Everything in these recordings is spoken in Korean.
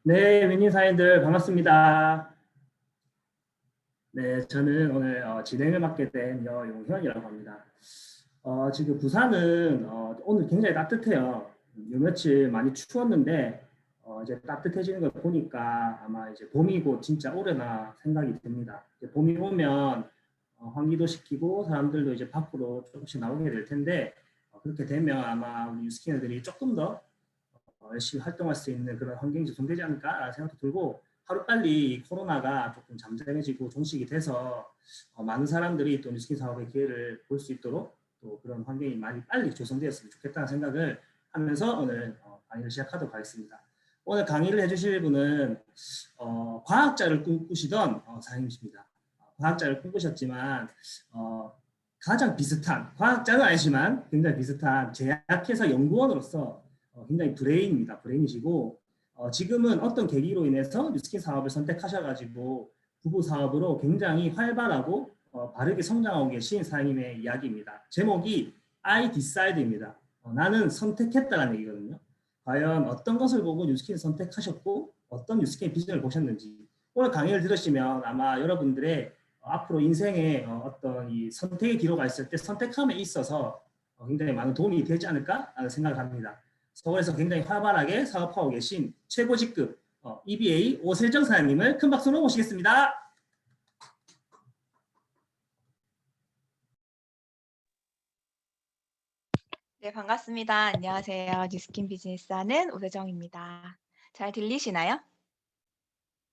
네, 윈닝사인들 반갑습니다. 네, 저는 오늘 진행을 맡게 된 여용현이라고 합니다. 지금 부산은 오늘 굉장히 따뜻해요. 요 며칠 많이 추웠는데 이제 따뜻해지는 걸 보니까 아마 이제 봄이 곧 진짜 오려나 생각이 듭니다. 이제 봄이 오면 환기도 시키고 사람들도 이제 밖으로 조금씩 나오게 될 텐데 그렇게 되면 아마 우리 유스키너들이 조금 더 열심히 활동할 수 있는 그런 환경이 조성되지 않을까 생각도 들고 하루빨리 이 코로나가 조금 잠잠해지고 종식이 돼서 많은 사람들이 또 뉴스킨 사업의 기회를 볼 수 있도록 또 그런 환경이 많이 빨리 조성되었으면 좋겠다는 생각을 하면서 오늘 강의를 시작하도록 하겠습니다. 오늘 강의를 해주실 분은 과학자를 꿈꾸시던 사장님이십니다. 과학자를 꿈꾸셨지만 가장 비슷한 과학자는 아니지만 굉장히 비슷한 제약회사 연구원으로서 굉장히 브레인입니다. 브레인이시고 지금은 어떤 계기로 인해서 뉴스킨 사업을 선택하셔가지고 부부 사업으로 굉장히 활발하고 바르게 성장하고 계신 사장님의 이야기입니다. 제목이 I Decide입니다. 나는 선택했다라는 얘기거든요. 과연 어떤 것을 보고 뉴스킨을 선택하셨고 어떤 뉴스킨의 비전을 보셨는지 오늘 강의를 들으시면 아마 여러분들의 앞으로 인생의 어떤 이 선택의 기로가 있을 때 선택함에 있어서 굉장히 많은 도움이 되지 않을까 하는 생각을 합니다. 서울에서 굉장히 활발하게 사업하고 계신 최고 직급 EBA 오슬정 사장님을 큰 박수로 모시겠습니다. 네, 반갑습니다. 안녕하세요. 뉴스킨 비즈니스 하는 오세정입니다. 잘 들리시나요?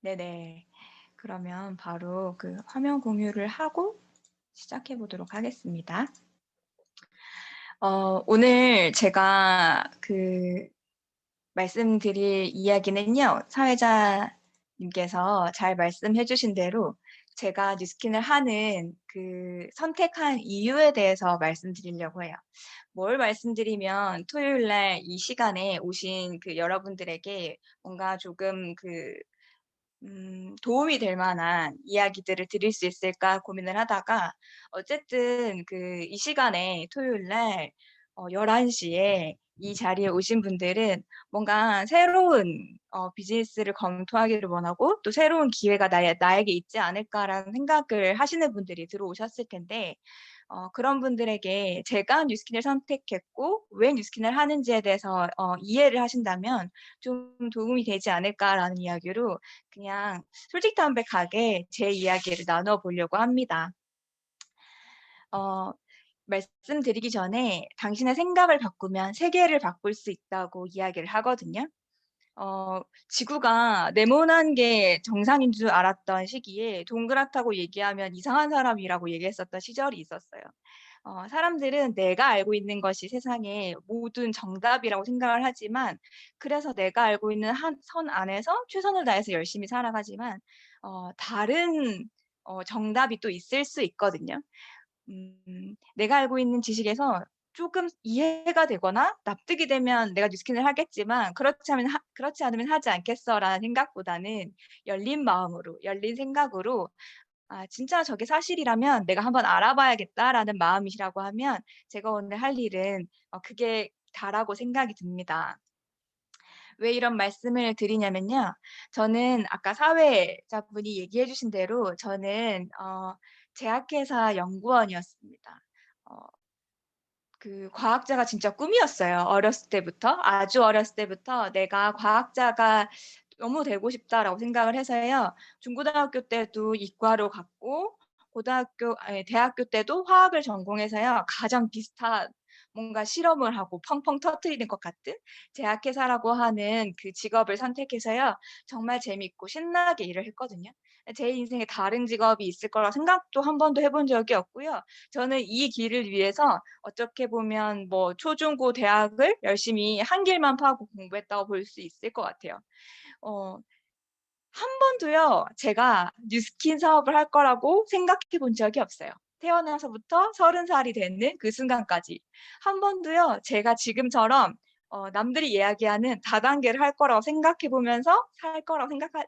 네네. 그러면 바로 그 화면 공유를 하고 시작해 보도록 하겠습니다. 오늘 제가 말씀드릴 이야기는요, 사회자님께서 잘 말씀해 주신 대로 제가 뉴스킨을 하는 그 선택한 이유에 대해서 말씀드리려고 해요. 뭘 말씀드리면 토요일 날 이 시간에 오신 그 여러분들에게 뭔가 조금 도움이 될 만한 이야기들을 드릴 수 있을까 고민을 하다가 어쨌든 이 시간에 토요일 날 11 시에 이 자리에 오신 분들은 뭔가 새로운 비즈니스를 검토하기를 원하고 또 '새로운 기회가 나에게 있지 않을까.'라는 생각을 하시는 분들이 들어오셨을 텐데 그런 분들에게 제가 뉴스킨을 선택했고 왜 뉴스킨을 하는지에 대해서 이해를 하신다면 좀 도움이 되지 않을까라는 이야기로 그냥 솔직담백하게 제 이야기를 나눠 보려고 합니다. 어 말씀드리기 전에 당신의 생각을 바꾸면 세계를 바꿀 수 있다고 이야기를 하거든요. 지구가 네모난 게 정상인 줄 알았던 시기에 동그랗다고 얘기하면 이상한 사람이라고 얘기했었던 시절이 있었어요. 사람들은 내가 알고 있는 것이 세상의 모든 정답이라고 생각을 하지만 그래서 내가 알고 있는 한 선 안에서 최선을 다해서 열심히 살아가지만 다른 정답이 또 있을 수 있거든요. 내가 알고 있는 지식에서 조금 이해가 되거나 납득이 되면 내가 뉴스킨을 하겠지만 그렇지 않으면 하지 않겠어라는 생각보다는 열린 마음으로 열린 생각으로 '아 진짜 저게 사실이라면 내가 한번 알아봐야겠다.'라는 마음이시라고 하면 제가 오늘 할 일은 그게 다라고 생각이 듭니다. 왜 이런 말씀을 드리냐면요. 저는 아까 사회자분이 얘기해 주신 대로 저는 제약회사 연구원이었습니다. 어 과학자가 진짜 꿈이었어요. 어렸을 때부터. 아주 어렸을 때부터 '내가 과학자가 너무 되고 싶다.'라고 생각을 해서요. 중고등학교 때도 이과로 갔고 대학교 때도 화학을 전공해서요. 가장 비슷한 뭔가 실험을 하고 펑펑 터뜨리는 것 같은 제약회사라고 하는 그 직업을 선택해서요. 정말 재밌고 신나게 일을 했거든요. 제 인생에 다른 직업이 있을 거라 생각도 한 번도 해본 적이 없고요. 저는 이 길을 위해서 어떻게 보면 뭐 초중고 대학을 열심히 한 길만 파고 공부했다고 볼 수 있을 것 같아요. 어 한 번도요 제가 뉴스킨 사업을 할 거라고 생각해 본 적이 없어요. 태어나서부터 30 살이 되는 그 순간까지. 한 번도요 제가 지금처럼 남들이 이야기하는 다단계를 할 거라고 생각해 보면서 살 거라고 생각하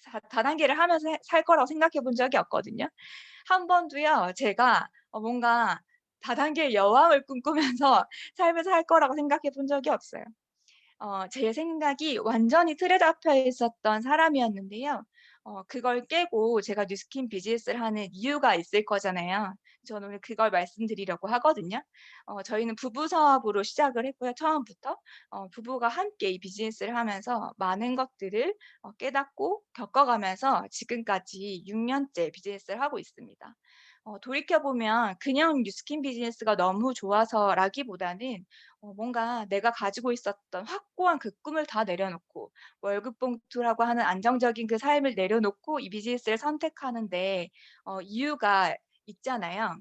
다 다단계를 하면서 살 거라고 생각해 본 적이 없거든요. 한 번도요 제가 뭔가 다단계의 여왕을 꿈꾸면서 삶을 살 거라고 생각해 본 적이 없어요. 제 생각이 완전히 틀에 잡혀 있었던 사람이었는데요. 그걸 깨고 제가 뉴스킨 비즈니스를 하는 이유가 있을 거잖아요. 저는 오늘 그걸 말씀드리려고 하거든요. 저희는 부부 사업으로 시작을 했고요, 처음부터. 부부가 함께 이 비즈니스를 하면서 많은 것들을 깨닫고 겪어가면서 지금까지 6년째 비즈니스를 하고 있습니다. 돌이켜보면 그냥 뉴스킨 비즈니스가 너무 좋아서라기보다는 뭔가 내가 가지고 있었던 확고한 그 꿈을 다 내려놓고 월급 봉투라고 하는 안정적인 그 삶을 내려놓고 이 비즈니스를 선택하는데 이유가 있잖아요.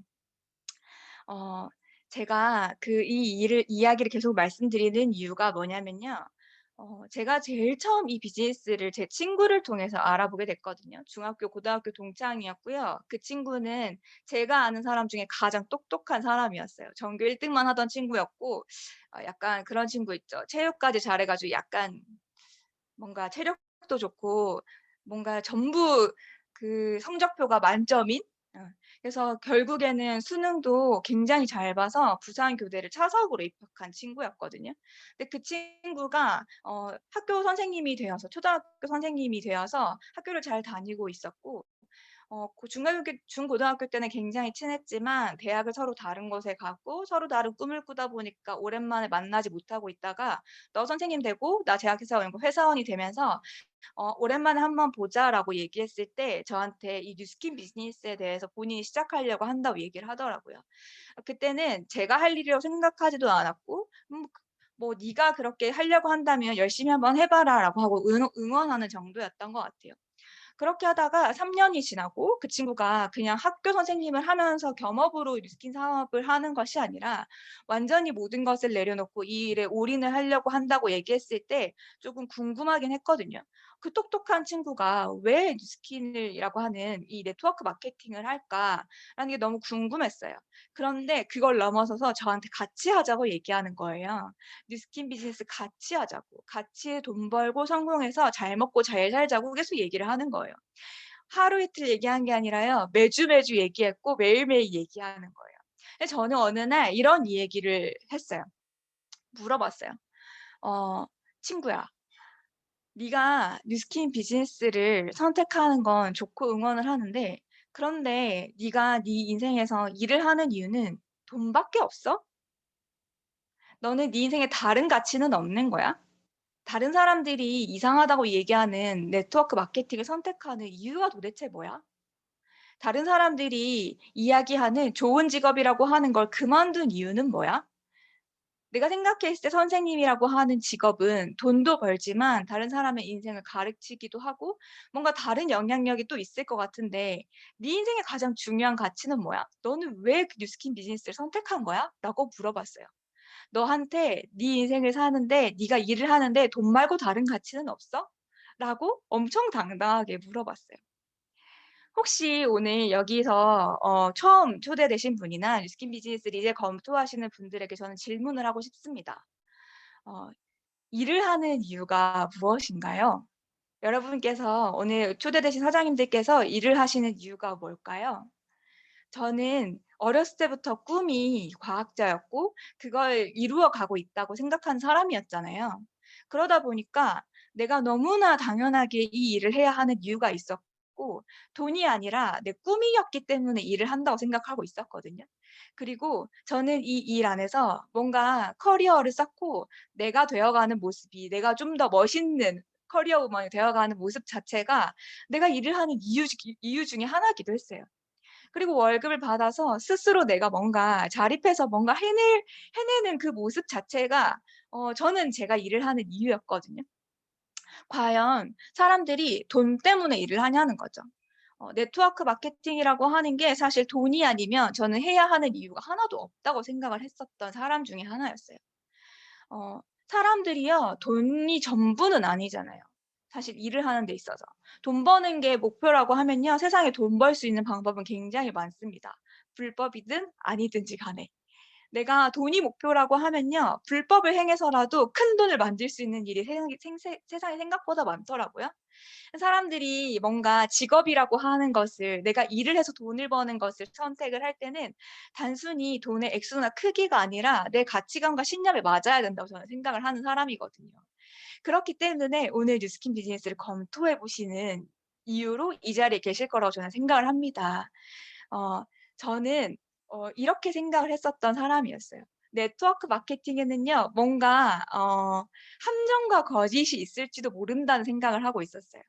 어 제가 이 이야기를 계속 말씀드리는 이유가 뭐냐면요. 제가 제일 처음 이 비즈니스를 제 친구를 통해서 알아보게 됐거든요. 중학교, 고등학교 동창이었고요. 그 친구는 제가 아는 사람 중에 가장 똑똑한 사람이었어요. 전교 1 등만 하던 친구였고 약간 그런 친구 있죠. 체육까지 잘해 가지고 약간 뭔가 체력도 좋고 뭔가 전부 그 성적표가 만점인? 어 그래서 결국에는 수능도 굉장히 잘 봐서 부산교대를 차석으로 입학한 친구였거든요. 근데 그 친구가 학교 선생님이 되어서 초등학교 선생님이 되어서 학교를 잘 다니고 있었고 중고등학교 때는 굉장히 친했지만 대학을 서로 다른 곳에 가고 서로 다른 꿈을 꾸다 보니까 오랜만에 만나지 못하고 있다가 "너 선생님 되고 나 대학에서 회사원이 되면서 오랜만에 한번 보자."라고 얘기했을 때 저한테 이 뉴스킨 비즈니스에 대해서 본인이 시작하려고 한다고 얘기를 하더라고요. 그때는 제가 할 일이라고 생각하지도 않았고 뭐 "네가 그렇게 하려고 한다면 열심히 한번 해 봐라."라고 하고 응원하는 정도였던 것 같아요. 그렇게 하다가 3 년이 지나고 그 친구가 그냥 학교 선생님을 하면서 겸업으로 리스킨 사업을 하는 것이 아니라 완전히 모든 것을 내려놓고 이 일에 올인을 하려고 한다고 얘기했을 때 조금 궁금하긴 했거든요. 그 똑똑한 친구가 왜 뉴스킨이라고 하는 이 네트워크 마케팅을 할까라는 게 너무 궁금했어요. 그런데 그걸 넘어서서 저한테 같이 하자고 얘기하는 거예요. 뉴스킨 비즈니스 같이 하자고. 같이 돈 벌고 성공해서 잘 먹고 잘 살자고 계속 얘기를 하는 거예요. 하루 이틀 얘기한 게 아니라요. 매주 얘기했고 매일매일 얘기하는 거예요. 근데 저는 어느 날 이런 얘기를 했어요. 물어봤어요. 어 "친구야, 네가 뉴스킨 비즈니스를 선택하는 건 좋고 응원을 하는데 그런데 네가 네 인생에서 일을 하는 이유는 돈밖에 없어? 너는 네 인생에 다른 가치는 없는 거야?" 다른 사람들이 이상하다고 얘기하는 네트워크 마케팅을 선택하는 이유가 도대체 뭐야? 다른 사람들이 이야기하는 좋은 직업이라고 하는 걸 그만둔 이유는 뭐야? 내가 생각했을 때 선생님이라고 하는 직업은 돈도 벌지만 다른 사람의 인생을 가르치기도 하고 뭔가 다른 영향력이 또 있을 것 같은데 네 인생의 가장 중요한 가치는 뭐야? 너는 왜 그 뉴스킨 비즈니스를 선택한 거야? 라고 물어봤어요. "너한테 네 인생을 사는데 네가 일을 하는데 돈 말고 다른 가치는 없어?" 라고 엄청 당당하게 물어봤어요. 혹시 오늘 여기서 처음 초대되신 분이나 뉴스킨 비즈니스를 이제 검토하시는 분들에게 저는 질문을 하고 싶습니다. 어 일을 하는 이유가 무엇인가요? 여러분께서 오늘 초대되신 사장님들께서 일을 하시는 이유가 뭘까요? 저는 어렸을 때부터 꿈이 과학자였고 그걸 이루어 가고 있다고 생각하는 사람이었잖아요. 그러다 보니까 내가 너무나 당연하게 이 일을 해야 하는 이유가 있었고 돈이 아니라 내 꿈이었기 때문에 일을 한다고 생각하고 있었거든요. 그리고 저는 이 일 안에서 뭔가 커리어를 쌓고 내가 되어가는 모습이 내가 좀 더 멋있는 커리어 우먼이 되어가는 모습 자체가 내가 일을 하는 이유 중에 하나이기도 했어요. 그리고 월급을 받아서 스스로 내가 뭔가 자립해서 뭔가 해내는 그 모습 자체가 저는 제가 일을 하는 이유였거든요. 과연 사람들이 돈 때문에 일을 하냐는 거죠. 네트워크 마케팅이라고 하는 게 사실 돈이 아니면 저는 해야 하는 이유가 하나도 없다고 생각을 했었던 사람 중에 하나였어요. 어 사람들이요. 돈이 전부는 아니잖아요. 사실 일을 하는 데 있어서. 돈 버는 게 목표라고 하면요. 세상에 돈 벌 수 있는 방법은 굉장히 많습니다. 불법이든 아니든지 간에. 내가 돈이 목표라고 하면요. 불법을 행해서라도 큰돈을 만들 수 있는 일이 세상에 생각보다 많더라고요. 사람들이 뭔가 직업이라고 하는 것을 내가 일을 해서 돈을 버는 것을 선택을 할 때는 단순히 돈의 액수나 크기가 아니라 내 가치관과 신념에 맞아야 된다고 저는 생각을 하는 사람이거든요. 그렇기 때문에 오늘 뉴스킨 비즈니스를 검토해 보시는 이유로 이 자리에 계실 거라고 저는 생각을 합니다. 어 저는 이렇게 생각을 했었던 사람이었어요. 네트워크 마케팅에는요, 뭔가 함정과 거짓이 있을지도 모른다는 생각을 하고 있었어요.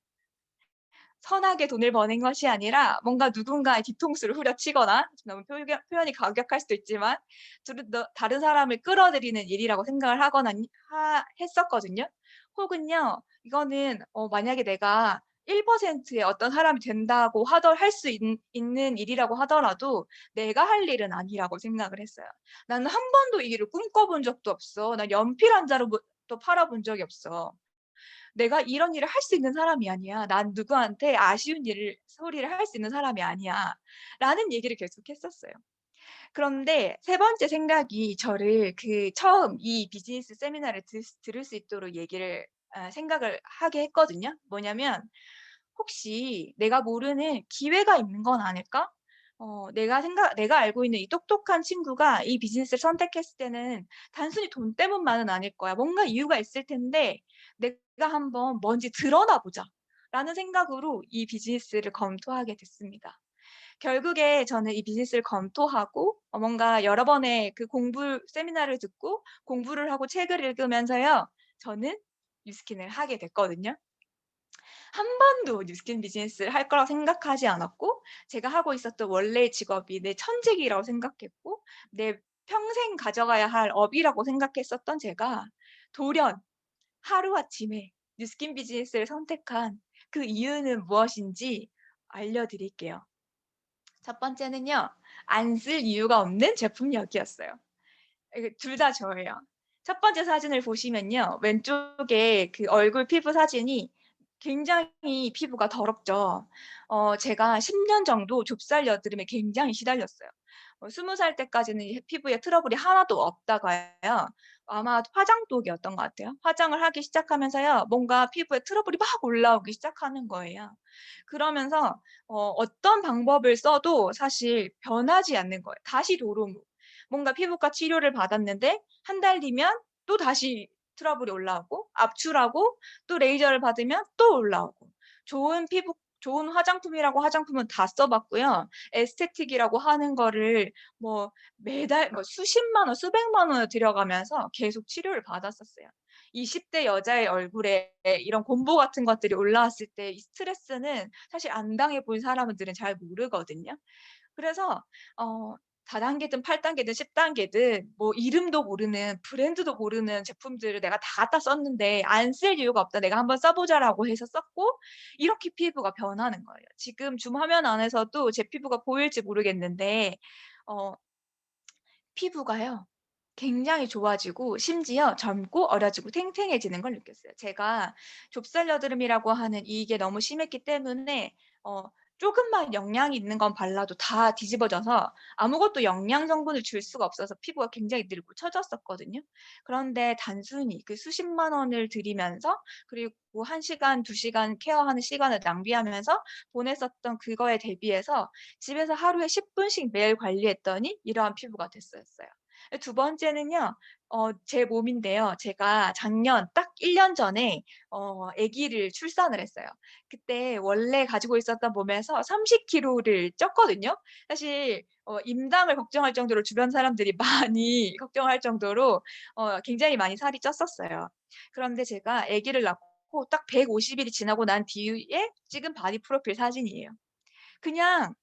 선하게 돈을 버는 것이 아니라 뭔가 누군가의 뒤통수를 후려치거나, 너무 표현이 과격할 수도 있지만 다른 사람을 끌어들이는 일이라고 생각을 하거나 했었거든요. 혹은요, 이거는 만약에 내가 1%의 어떤 사람이 된다고 할 수 있는 일이라고 하더라도 내가 할 일은 아니라고 생각을 했어요. 나는 한 번도 이 일을 꿈꿔본 적도 없어. 난 연필 한 자루도 팔아본 적이 없어. 내가 이런 일을 할 수 있는 사람이 아니야. 난 누구한테 아쉬운 소리를 할 수 있는 사람이 아니야. 라는 얘기를 계속 했었어요. 그런데 세 번째 생각이 저를 처음 이 비즈니스 세미나를 들을 수 있도록 생각을 하게 했거든요. 뭐냐면, 혹시 내가 모르는 기회가 있는 건 아닐까? 내가 알고 있는 이 똑똑한 친구가 이 비즈니스를 선택했을 때는 단순히 돈 때문만은 아닐 거야. 뭔가 이유가 있을 텐데 내가 한번 뭔지 드러나 보자라는 생각으로 이 비즈니스를 검토하게 됐습니다. 결국에 저는 이 비즈니스를 검토하고 뭔가 여러 번의 세미나를 듣고 공부를 하고 책을 읽으면서요, 저는 뉴스킨을 하게 됐거든요. 한 번도 뉴스킨 비즈니스를 할 거라고 생각하지 않았고, 제가 하고 있었던 원래의 직업이 내 천직이라고 생각했고 내 평생 가져가야 할 업이라고 생각했었던 제가 돌연 하루아침에 뉴스킨 비즈니스를 선택한 그 이유는 무엇인지 알려드릴게요. 첫 번째는요, 안 쓸 이유가 없는 제품력이었어요. 둘 다 저예요. 첫 번째 사진을 보시면요, 왼쪽에 얼굴 피부 사진이 굉장히 피부가 더럽죠. 제가 10년 정도 좁쌀 여드름에 굉장히 시달렸어요. 20살 때까지는 이 피부에 트러블이 하나도 없다가요, 아마 화장독이었던 것 같아요. 화장을 하기 시작하면서요, 뭔가 피부에 트러블이 막 올라오기 시작하는 거예요. 그러면서 어떤 방법을 써도 사실 변하지 않는 거예요. 다시 도루묵. 뭔가 피부과 치료를 받았는데 한 달 뒤면 또다시 트러블이 올라오고, 압출하고 또 레이저를 받으면 또 올라오고. 좋은 화장품이라고 화장품은 다 써 봤고요. 에스테틱이라고 하는 거를 뭐 매달 수십만 원, 수백만 원을 들여가면서 계속 치료를 받았었어요. 20대 여자의 얼굴에 이런 곰보 같은 것들이 올라왔을 때 이 스트레스는 사실 안 당해 본 사람들은 잘 모르거든요. 그래서 어 다단계든 8단계든 10단계든 뭐 이름도 모르는, 브랜드도 모르는 제품들을 내가 다 갖다 썼는데 '안 쓸 이유가 없다. 내가 한번 써 보자.'라고 해서 썼고, 이렇게 피부가 변하는 거예요. 지금 줌 화면 안에서도 제 피부가 보일지 모르겠는데 어 피부가요, 굉장히 좋아지고 심지어 젊고 어려지고 탱탱해지는 걸 느꼈어요. 제가 좁쌀 여드름이라고 하는 이게 너무 심했기 때문에 어 조금만 영양이 있는 건 발라도 다 뒤집어져서 아무것도 영양 성분을 줄 수가 없어서 피부가 굉장히 늙고 처졌었거든요. 그런데 단순히 수십만 원을 들이면서, 그리고 1 시간, 2 시간 케어하는 시간을 낭비하면서 보냈었던 그거에 대비해서 집에서 하루에 10 분씩 매일 관리했더니 이러한 피부가 됐었어요. 두 번째는요. 제 몸인데요. 제가 작년 딱 1년 전에 아기를 출산을 했어요. 그때 원래 가지고 있었던 몸에서 30 킬로를 쪘거든요. 사실 임당을 걱정할 정도로 주변 사람들이 많이 걱정할 정도로 굉장히 많이 살이 쪘었어요. 그런데 제가 아기를 낳고 딱 150 일이 지나고 난 뒤에 찍은 바디 프로필 사진이에요. 그냥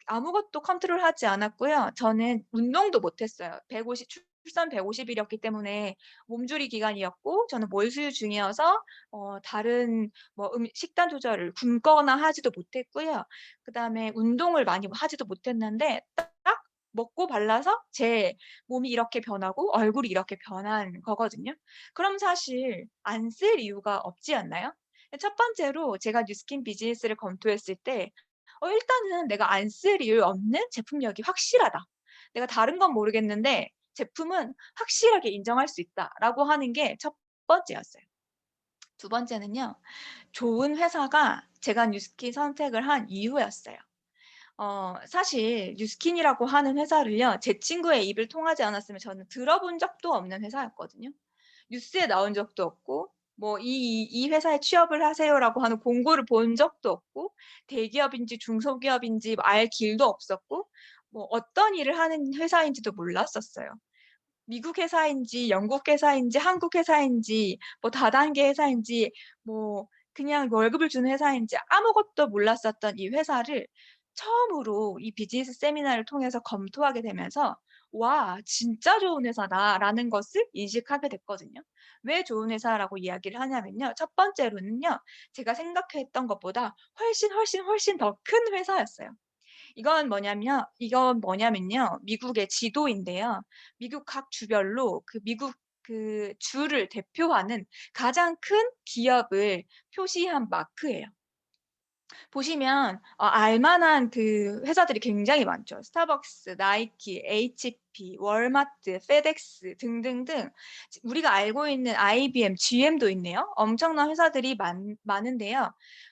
아무것도 컨트롤하지 않았고요. 저는 운동도 못 했어요. 150 출산 150 일이었기 때문에 몸조리 기간이었고, 저는 몰수유 중이어서 다른 식단 조절을 굶거나 하지도 못했고요. 그다음에 운동을 많이 하지도 못했는데 딱 먹고 발라서 제 몸이 이렇게 변하고 얼굴이 이렇게 변한 거거든요. 그럼 사실 안 쓸 이유가 없지 않나요? 첫 번째로 제가 뉴스킨 비즈니스를 검토했을 때 일단은 '내가 안 쓸 이유 없는 제품력이 확실하다. 내가 다른 건 모르겠는데 제품은 확실하게 인정할 수 있다.'라고 하는 게 첫 번째였어요. 두 번째는요, 좋은 회사가 제가 뉴스킨 선택을 한 이유였어요. 사실 뉴스킨이라고 하는 회사를요, 제 친구의 입을 통하지 않았으면 저는 들어본 적도 없는 회사였거든요. 뉴스에 나온 적도 없고 뭐 이 회사에 취업을 하세요라고 하는 공고를 본 적도 없고 대기업인지 중소기업인지 알 길도 없었고 뭐 어떤 일을 하는 회사인지도 몰랐었어요. 미국 회사인지 영국 회사인지 한국 회사인지 뭐 다단계 회사인지 뭐 그냥 월급을 주는 회사인지 아무것도 몰랐었던 이 회사를 처음으로 이 비즈니스 세미나를 통해서 검토하게 되면서 '와 진짜 좋은 회사다.'라는 것을 인식하게 됐거든요. 왜 좋은 회사라고 이야기를 하냐면요. 첫 번째로는요. 제가 생각했던 것보다 훨씬 더 큰 회사였어요. 이건 뭐냐면요. 미국의 지도인데요. 미국 각 주별로 그 미국 그 주를 대표하는 가장 큰 기업을 표시한 마크예요. 보시면 알만한 그 회사들이 굉장히 많죠. 스타벅스, 나이키, HP, 월마트, 페덱스 등등등 우리가 알고 있는 IBM, GM도 있네요. 엄청난 회사들이 많은데요.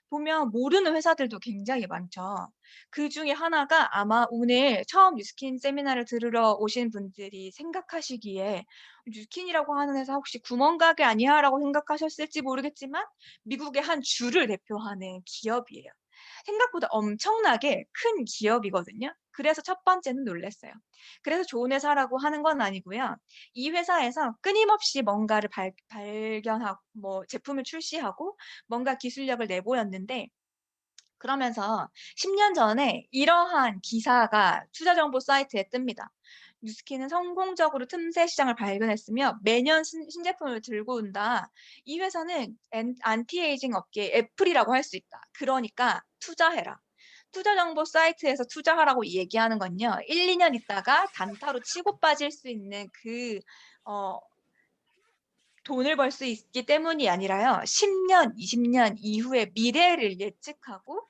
보면 모르는 회사들도 굉장히 많죠. 그중에 하나가 아마 오늘 처음 뉴스킨 세미나를 들으러 오신 분들이 생각하시기에 '뉴스킨이라고 하는 회사 혹시 구멍가게 아니야?'라고 생각하셨을지 모르겠지만 미국의 한 주를 대표하는 기업이에요. 생각보다 엄청나게 큰 기업이거든요. 그래서 첫 번째는 놀랐어요. 그래서 좋은 회사라고 하는 건 아니고요. 이 회사에서 끊임없이 뭔가를 발견하고 뭐 제품을 출시하고 뭔가 기술력을 내보였는데 그러면서 10년 전에 이러한 기사가 투자 정보 사이트에 뜹니다. 뉴스키는 성공적으로 틈새 시장을 발견했으며 매년 신제품을 들고 온다. 이 회사는 안티에이징 업계의 애플이라고 할 수 있다. 그러니까 투자해라. 투자 정보 사이트에서 투자하라고 얘기하는 건요. 1-2년 있다가 단타로 치고 빠질 수 있는 어 돈을 벌 수 있기 때문이 아니라요. 10 년, 20년 이후의 미래를 예측하고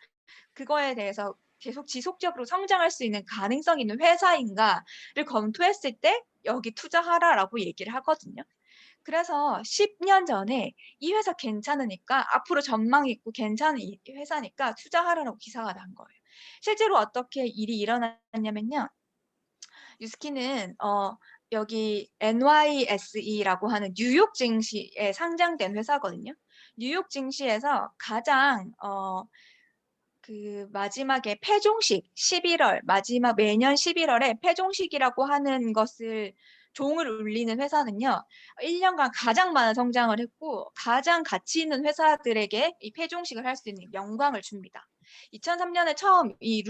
그거에 대해서 계속 지속적으로 성장할 수 있는 가능성이 있는 회사인가를 검토했을 때 "여기 투자하라."라고 얘기를 하거든요. 그래서 10년 전에 이 회사 괜찮으니까 앞으로 전망이 있고 괜찮은 이 회사니까 투자하라라고 기사가 난 거예요. 실제로 어떻게 일이 일어났냐면요. 뉴스키는 여기 NYSE라고 하는 뉴욕 증시에 상장된 회사거든요. 뉴욕 증시에서 가장 그 마지막에 패종식 11월 마지막 매년 11월에 패종식이라고 하는 것을 종을 울리는 회사는요. 1 년간 가장 많은 성장을 했고 가장 가치 있는 회사들에게 이 패종식을 할 수 있는 영광을 줍니다. 2003 년에 처음 이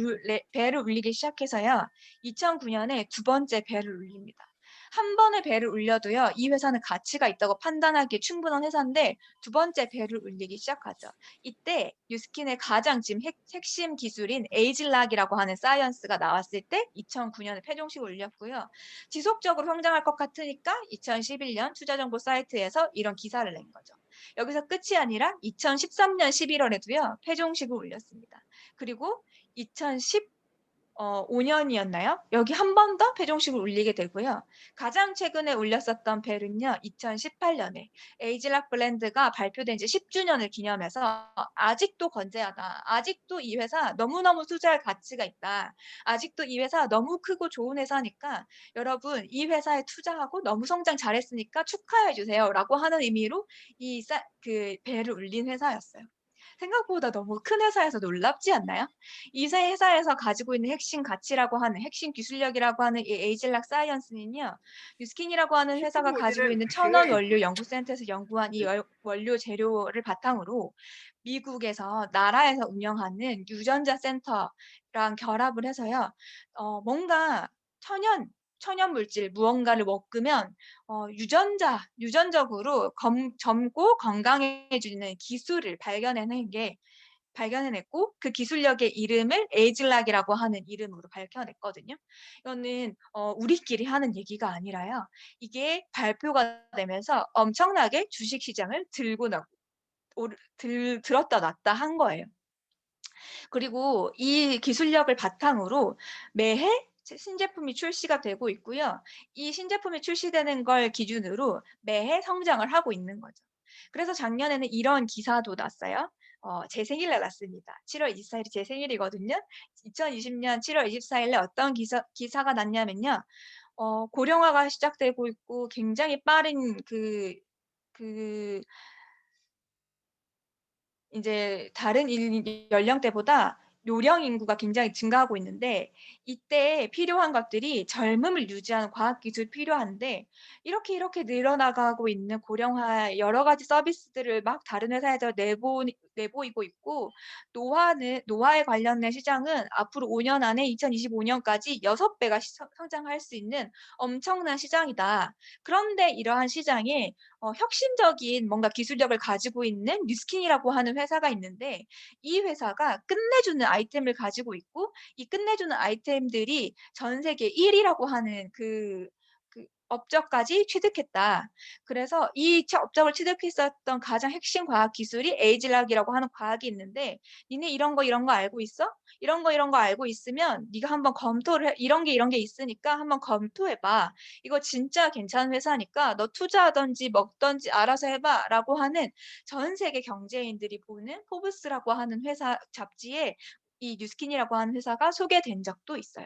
벨을 울리기 시작해서요. 2009 년에 두 번째 벨을 울립니다. 한 번의 벨을 울려도요. 이 회사는 가치가 있다고 판단하기에 충분한 회사인데 두 번째 벨을 울리기 시작하죠. 이때 뉴스킨의 가장 지금 핵심 기술인 에이즐락이라고 하는 사이언스가 나왔을 때 2009년에 패종식을 올렸고요. 지속적으로 성장할 것 같으니까 2011년 투자정보 사이트에서 이런 기사를 낸 거죠. 여기서 끝이 아니라 2013년 11월에도요. 패종식을 올렸습니다. 그리고 2010 5년이었나요? 여기 한 번 더 패종식을 울리게 되고요. 가장 최근에 울렸었던 벨은요. 2018년에 에이즐락 블렌드가 발표된 지 10 주년을 기념해서 "아직도 건재하다. 아직도 이 회사 너무너무 투자할 가치가 있다. 아직도 이 회사 너무 크고 좋은 회사니까 여러분 이 회사에 투자하고 너무 성장 잘했으니까 축하해 주세요."라고 하는 의미로 그 벨을 울린 회사였어요. 생각보다 너무 큰 회사여서 놀랍지 않나요? 이 세 회사에서 가지고 있는 핵심 가치라고 하는 핵심 기술력이라고 하는 이 에이즐락 사이언스는요. 뉴스킨이라고 하는 회사가 가지고 있는 천원 원료 연구센터에서 연구한 이 원료 재료를 바탕으로 미국에서 나라에서 운영하는 유전자 센터랑 결합을 해서요. 뭔가 천연 물질 무언가를 먹으면 유전적으로 젊고 건강해지는 기술을 발견해냈고 그 기술력의 이름을 에이즐락이라고 하는 이름으로 밝혀냈거든요. 이거는 우리끼리 하는 얘기가 아니라요. 이게 발표가 되면서 엄청나게 주식 시장을 들고 나 오르 들 들었다 놨다 한 거예요. 그리고 이 기술력을 바탕으로 매해 신제품이 출시가 되고 있고요. 이 신제품이 출시되는 걸 기준으로 매해 성장을 하고 있는 거죠. 그래서 작년에는 이런 기사도 났어요. 제 생일날 났습니다. 7월 24 일이 제 생일이거든요. 2020년 7월 24 일에 어떤 기사가 났냐면요. 고령화가 시작되고 있고 굉장히 빠른 그 이제 다른 연령대보다 요령 인구가 굉장히 증가하고 있는데 이때 필요한 것들이 젊음을 유지하는 과학 기술이 필요한데 이렇게 늘어나가고 있는 고령화의 여러 가지 서비스들을 막 다른 회사에서 내보이고 있고 노화에 관련된 시장은 앞으로 5년 안에 2025 년까지 6 배가 성장할 수 있는 엄청난 시장이다. 그런데 이러한 시장에 혁신적인 뭔가 기술력을 가지고 있는 뉴스킨이라고 하는 회사가 있는데 이 회사가 끝내주는 아이템을 가지고 있고 이 끝내주는 아이템들이 전 세계 1 위라고 하는 그 업적까지 취득했다. 그래서 이 업적을 취득했었던 가장 핵심 과학 기술이 에이즐락이라고 하는 과학이 있는데 "니네 이런 거 알고 있어? 이런 거 알고 있으면 네가 한번 검토를 해. 이런 게 있으니까 한번 검토해 봐. 이거 진짜 괜찮은 회사니까 너 투자하든지 먹든지 알아서 해 봐."라고 하는 전 세계 경제인들이 보는 포브스라고 하는 회사 잡지에 이 뉴스킨이라고 하는 회사가 소개된 적도 있어요.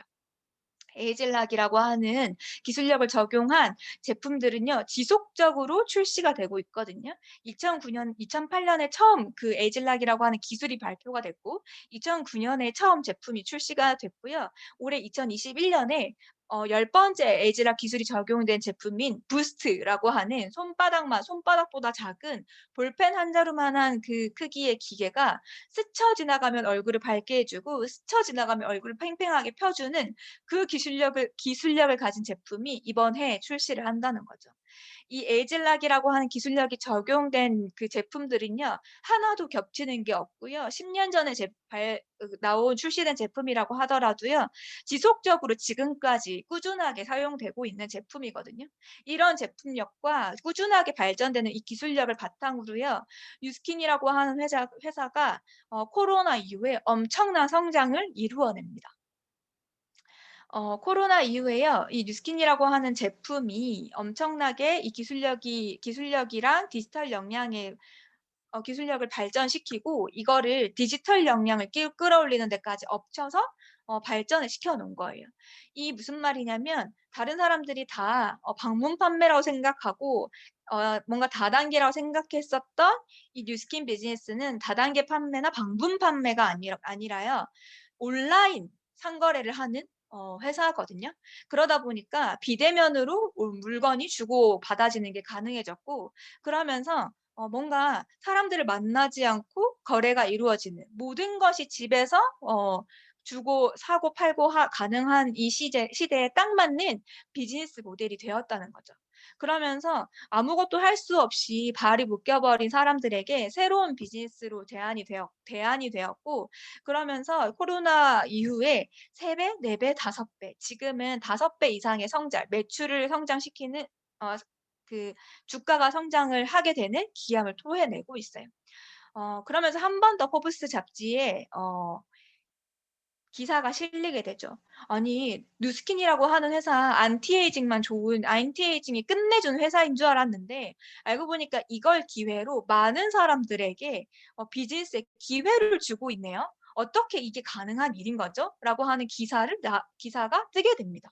에이즐락이라고 하는 기술력을 적용한 제품들은요, 지속적으로 출시가 되고 있거든요. 2008 년에 처음 그 에이즐락이라고 하는 기술이 발표가 됐고, 2009 년에 처음 제품이 출시가 됐고요. 올해 2021 년에 10번째 에이즐락 기술이 적용된 제품인 부스트라고 하는 손바닥보다 작은 볼펜 한 자루만한 그 크기의 기계가 스쳐 지나가면 얼굴을 밝게 해 주고 스쳐 지나가면 얼굴을 팽팽하게 펴 주는 그 기술력을 가진 제품이 이번 해에 출시를 한다는 거죠. 이 에이즐락이라고 하는 기술력이 적용된 그 제품들은요. 하나도 겹치는 게 없고요. 10년 전에 나온 출시된 제품이라고 하더라도요. 지속적으로 지금까지 꾸준하게 사용되고 있는 제품이거든요. 이런 제품력과 꾸준하게 발전되는 이 기술력을 바탕으로요. 뉴스킨이라고 하는 회사가 코로나 이후에 엄청난 성장을 이루어냅니다. 코로나 이후에요. 이 뉴스킨이라고 하는 제품이 엄청나게 이 기술력이랑 디지털 역량의 기술력을 발전시키고 이거를 디지털 역량을 끌어올리는 데까지 엎쳐서 발전을 시켜 놓은 거예요. 이 무슨 말이냐면 다른 사람들이 다 방문 판매라고 생각하고 뭔가 다단계라고 생각했었던 이 뉴스킨 비즈니스는 다단계 판매나 방문 판매가 아니라요. 온라인 상거래를 하는 회사거든요. 그러다 보니까 비대면으로 물건이 주고받아지는 게 가능해졌고 그러면서 뭔가 사람들을 만나지 않고 거래가 이루어지는 모든 것이 집에서 주고 사고 팔고 가능한 이 시대에 딱 맞는 비즈니스 모델이 되었다는 거죠. 그러면서 아무것도 할 수 없이 발이 묶여 버린 사람들에게 새로운 비즈니스로 대안이 되었고 그러면서 코로나 이후에 3 배, 4 배, 5 배 지금은 5배 이상의 매출을 성장시키는 그 주가가 성장을 하게 되는 기함을 토해내고 있어요. 그러면서 한 번 더 포브스 잡지에 기사가 실리게 되죠. 아니 누스킨이라고 하는 회사 안티에이징이 끝내주는 회사인 줄 알았는데 알고 보니까 이걸 기회로 많은 사람들에게 비즈니스의 기회를 주고 있네요. 어떻게 이게 가능한 일인 거죠? 라고 하는 기사가 뜨게 됩니다.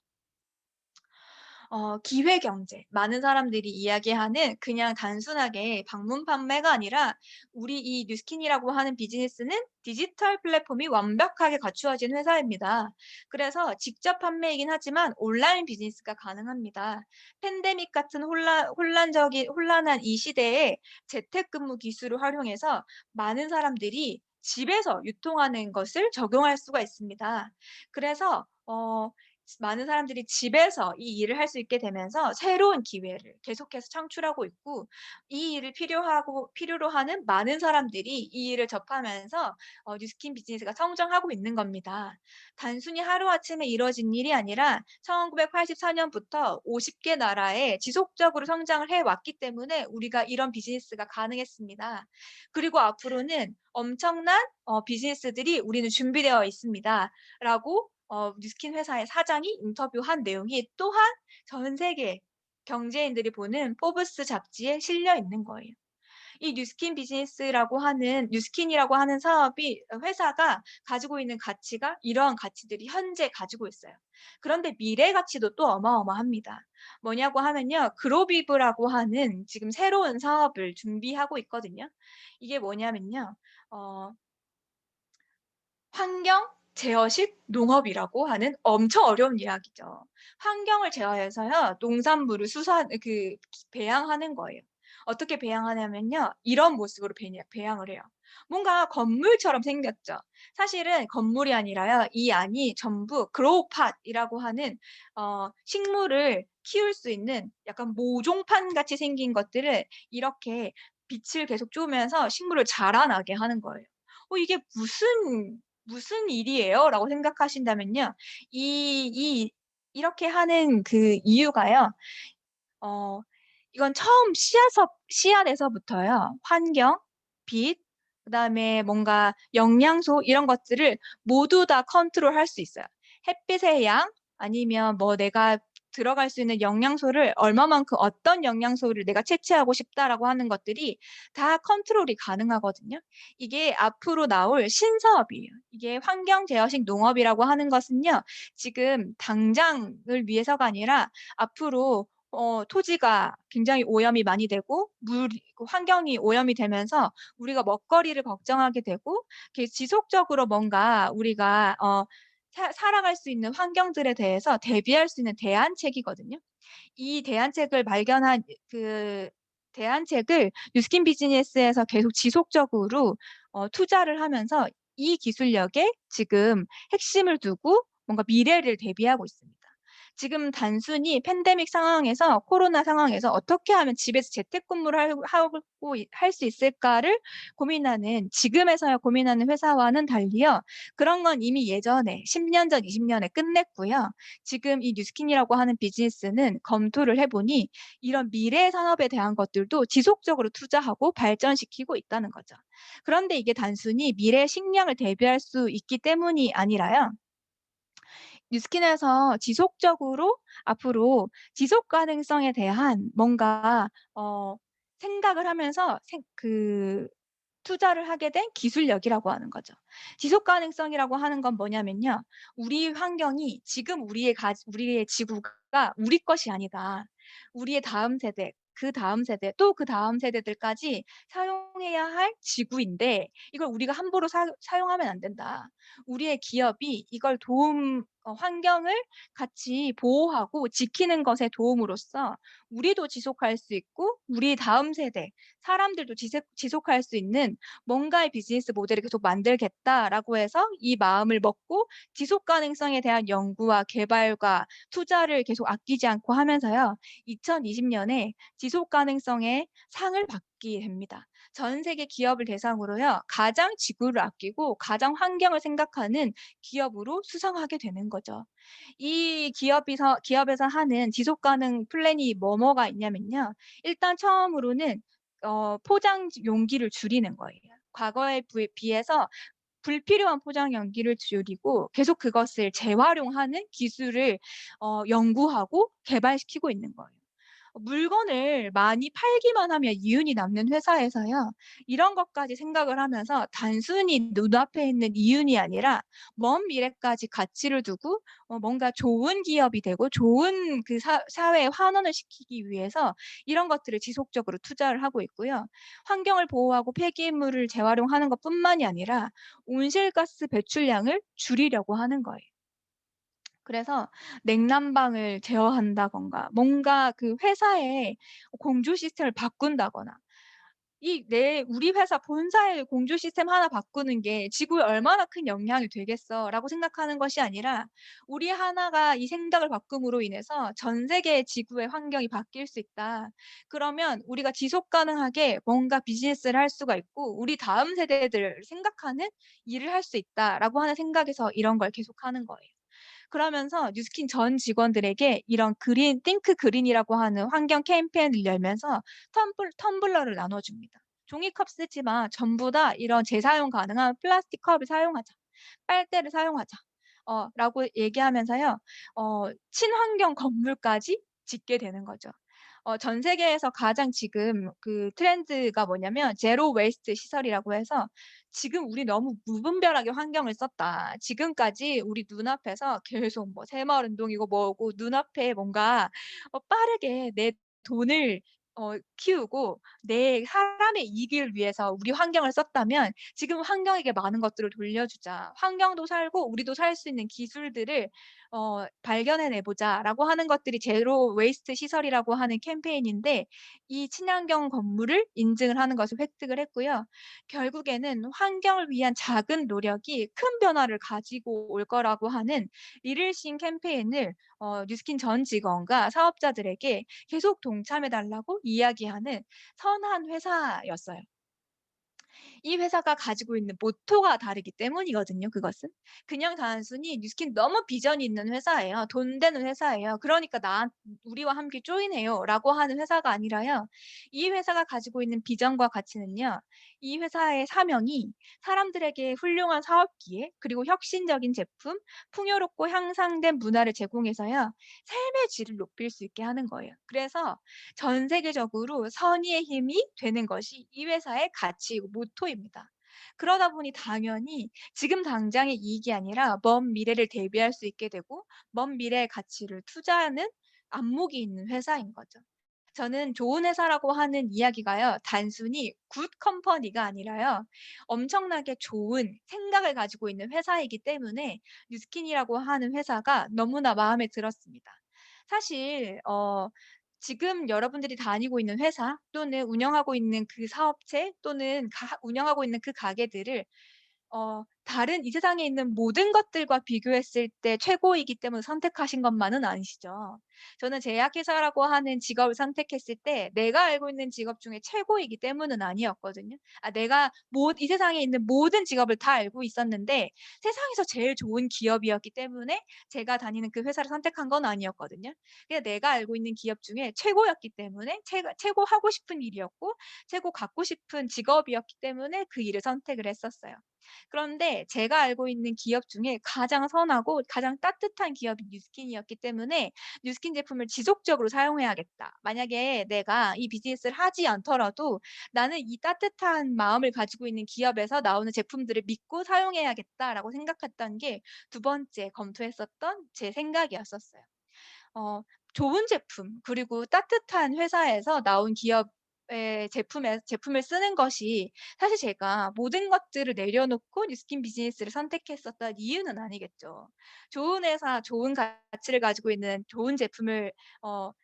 기회 경제. 많은 사람들이 이야기하는 그냥 단순하게 방문 판매가 아니라 우리 이 뉴스킨이라고 하는 비즈니스는 디지털 플랫폼이 완벽하게 갖추어진 회사입니다. 그래서 직접 판매이긴 하지만 온라인 비즈니스가 가능합니다. 팬데믹 같은 혼란한 이 시대에 재택근무 기술을 활용해서 많은 사람들이 집에서 유통하는 것을 적용할 수가 있습니다. 그래서 많은 사람들이 집에서 이 일을 할 수 있게 되면서 새로운 기회를 계속해서 창출하고 있고 이 일을 필요로 하는 많은 사람들이 이 일을 접하면서 뉴스킨 비즈니스가 성장하고 있는 겁니다. 단순히 하루아침에 이뤄진 일이 아니라 1984 년부터 50개 나라에 지속적으로 성장을 해 왔기 때문에 우리가 이런 비즈니스가 가능했습니다. 그리고 앞으로는 엄청난 비즈니스들이 우리는 준비되어 있습니다.라고 뉴스킨 회사의 사장이 인터뷰한 내용이 또한 전 세계 경제인들이 보는 포브스 잡지에 실려 있는 거예요. 이 뉴스킨이라고 하는 회사가 가지고 있는 가치가 이러한 가치들이 현재 가지고 있어요. 그런데 미래 가치도 또 어마어마합니다. 뭐냐고 하면요. 그로비브라고 하는 지금 새로운 사업을 준비하고 있거든요. 이게 뭐냐면요. 어 환경, 제어식, 농업이라고 하는 엄청 어려운 이야기죠. 환경을 제어해서요, 농산물을 배양하는 거예요. 어떻게 배양하냐면요, 이런 모습으로 배양을 해요. 뭔가 건물처럼 생겼죠. 사실은 건물이 아니라요, 이 안이 전부 그로우팟이라고 하는 식물을 키울 수 있는 약간 모종판 같이 생긴 것들을 이렇게 빛을 계속 쬐면서 식물을 자라나게 하는 거예요. 이게 무슨 일이에요?'라고 생각하신다면요. 이렇게 하는 그 이유가요. 어 이건 처음 씨앗에서부터요. 환경, 빛, 그다음에 뭔가 영양소 이런 것들을 모두 다 컨트롤할 수 있어요. 햇빛의 양 아니면 뭐 내가 들어갈 수 있는 영양소를 얼마만큼 어떤 영양소를 내가 채취하고 싶다라고 하는 것들이 다 컨트롤이 가능하거든요. 이게 앞으로 나올 신사업이에요. 이게 환경 제어식 농업이라고 하는 것은요. 지금 당장을 위해서가 아니라 앞으로 토지가 굉장히 오염이 많이 되고 환경이 오염이 되면서 우리가 먹거리를 걱정하게 되고 이렇게 지속적으로 뭔가 우리가 살아갈 수 있는 환경들에 대해서 대비할 수 있는 대안책이거든요. 이 대안책을 발견한 그 대안책을 뉴스킨 비즈니스에서 계속 지속적으로 투자를 하면서 이 기술력에 지금 핵심을 두고 뭔가 미래를 대비하고 있습니다. 지금 단순히 팬데믹 상황에서 코로나 상황에서 어떻게 하면 집에서 재택근무를 하고 할 수 있을까를 지금에서야 고민하는 회사와는 달리요. 그런 건 이미 예전에 10년 전, 20 년에 끝냈고요. 지금 이 뉴스킨이라고 하는 비즈니스는 검토를 해 보니 이런 미래 산업에 대한 것들도 지속적으로 투자하고 발전시키고 있다는 거죠. 그런데 이게 단순히 미래 식량을 대비할 수 있기 때문이 아니라요. 뉴스킨에서 지속적으로 앞으로 지속 가능성에 대한 뭔가 생각을 하면서 투자를 하게 된 기술력이라고 하는 거죠. 지속 가능성이라고 하는 건 뭐냐면요. 우리 환경이 지금 우리의 지구가 우리 것이 아니다. 우리의 다음 세대, 그다음 세대, 또 그다음 세대들까지 사용해야 할 지구인데 이걸 우리가 함부로 사용하면 안 된다. 우리의 기업이 이걸 환경을 같이 보호하고 지키는 것에 도움으로써 우리도 지속할 수 있고 우리 다음 세대 사람들도 지속할 수 있는 뭔가의 비즈니스 모델을 계속 만들겠다라고 해서 이 마음을 먹고 지속 가능성에 대한 연구와 개발과 투자를 계속 아끼지 않고 하면서요. 2020 년에 지속 가능성의 상을 받게 됩니다. 전 세계 기업을 대상으로요. 가장 지구를 아끼고 가장 환경을 생각하는 기업으로 수상하게 되는 거죠. 이 기업에서 하는 지속 가능 플랜이 뭐가 있냐면요. 일단 처음으로는 포장 용기를 줄이는 거예요. 과거에 비해서 불필요한 포장 용기를 줄이고 계속 그것을 재활용하는 기술을 연구하고 개발시키고 있는 거예요. 물건을 많이 팔기만 하면 이윤이 남는 회사에서요. 이런 것까지 생각을 하면서 단순히 눈앞에 있는 이윤이 아니라 먼 미래까지 가치를 두고 뭔가 좋은 기업이 되고 좋은 그 사회에 환원을 시키기 위해서 이런 것들을 지속적으로 투자를 하고 있고요. 환경을 보호하고 폐기물을 재활용하는 것뿐만이 아니라 온실가스 배출량을 줄이려고 하는 거예요. 그래서 냉난방을 제어한다든가 뭔가 그 회사의 공조 시스템을 바꾼다거나 우리 회사 본사의 공조 시스템 하나 바꾸는 게 '지구에 얼마나 큰 영향이 되겠어.'라고 생각하는 것이 아니라 우리 하나가 이 생각을 바꿈으로 인해서 '전 세계의 지구의 환경이 바뀔 수 있다. 그러면 우리가 지속 가능하게 뭔가 비즈니스를 할 수가 있고 우리 다음 세대들을 생각하는 일을 할 수 있다.'라고 하는 생각에서 이런 걸 계속하는 거예요. 그러면서 뉴스킨 전 직원들에게 이런 띵크 그린이라고 하는 환경 캠페인을 열면서 텀블러를 나눠 줍니다. 종이컵 쓰지 마. 전부 다 이런 재사용 가능한 플라스틱 컵을 사용하자. 빨대를 사용하자. 라고 얘기하면서요. 친환경 건물까지 짓게 되는 거죠. 전 세계에서 가장 지금 그 트렌드가 뭐냐면 제로 웨이스트 시설이라고 해서 "지금 우리 너무 무분별하게 환경을 썼다. 지금까지 우리 눈앞에서 계속 뭐 새마을 운동이고 뭐고 눈앞에 뭔가 빠르게 내 돈을 키우고 내 사람의 이익을 위해서 우리 환경을 썼다면 지금 환경에게 많은 것들을 돌려주자. 환경도 살고 우리도 살 수 있는 기술들을 발견해내 보자라고 하는 것들이 제로 웨이스트 시설이라고 하는 캠페인인데 이 친환경 건물을 인증을 하는 것을 획득을 했고요. 결국에는 환경을 위한 작은 노력이 큰 변화를 가지고 올 거라고 하는 리를싱 캠페인을 뉴스킨 전 직원과 사업자들에게 계속 동참해 달라고 이야기하는 선한 회사였어요. 이 회사가 가지고 있는 모토가 다르기 때문이거든요, 그것은. 그냥 단순히 뉴스킨 너무 비전이 있는 회사예요. 돈 되는 회사예요. 그러니까 나 우리와 함께 조인해요라고 하는 회사가 아니라요. 이 회사가 가지고 있는 비전과 가치는요. 이 회사의 사명이 사람들에게 훌륭한 사업 기회, 그리고 혁신적인 제품, 풍요롭고 향상된 문화를 제공해서요. 삶의 질을 높일 수 있게 하는 거예요. 그래서 전 세계적으로 선의의 힘이 되는 것이 이 회사의 가치이고 모토입니다. 그러다 보니 당연히 지금 당장의 이익이 아니라 먼 미래를 대비할 수 있게 되고 먼 미래의 가치를 투자하는 안목이 있는 회사인 거죠. 저는 좋은 회사라고 하는 이야기가요. 단순히 굿 컴퍼니가 아니라요. 엄청나게 좋은 생각을 가지고 있는 회사이기 때문에 뉴스킨이라고 하는 회사가 너무나 마음에 들었습니다. 사실 지금 여러분들이 다니고 있는 회사 또는 운영하고 있는 그 사업체 또는 운영하고 있는 그 가게들을 다른 이 세상에 있는 모든 것들과 비교했을 때 최고이기 때문에 선택하신 것만은 아니시죠. 저는 제약회사라고 하는 직업을 선택했을 때 내가 알고 있는 직업 중에 최고이기 때문은 아니었거든요. 내가 이 세상에 있는 모든 직업을 다 알고 있었는데 세상에서 제일 좋은 기업이었기 때문에 제가 다니는 그 회사를 선택한 건 아니었거든요. 그냥 내가 알고 있는 기업 중에 최고였기 때문에 최고 하고 싶은 일이었고 최고 갖고 싶은 직업이었기 때문에 그 일을 선택을 했었어요. 그런데 제가 알고 있는 기업 중에 가장 선하고 가장 따뜻한 기업이 뉴스킨이었기 때문에 '뉴스킨 제품을 지속적으로 사용해야겠다.' 만약에 내가 이 비즈니스를 하지 않더라도 '나는 이 따뜻한 마음을 가지고 있는 기업에서 나오는 제품들을 믿고 사용해야겠다.'라고 생각했던 게 두 번째 검토했었던 제 생각이었었어요. 좋은 제품 그리고 따뜻한 회사에서 나온 기업의 제품을 쓰는 것이 사실 제가 모든 것들을 내려놓고 뉴스킨 비즈니스를 선택했었던 이유는 아니겠죠. 좋은 회사, 좋은 가치를 가지고 있는 좋은 제품을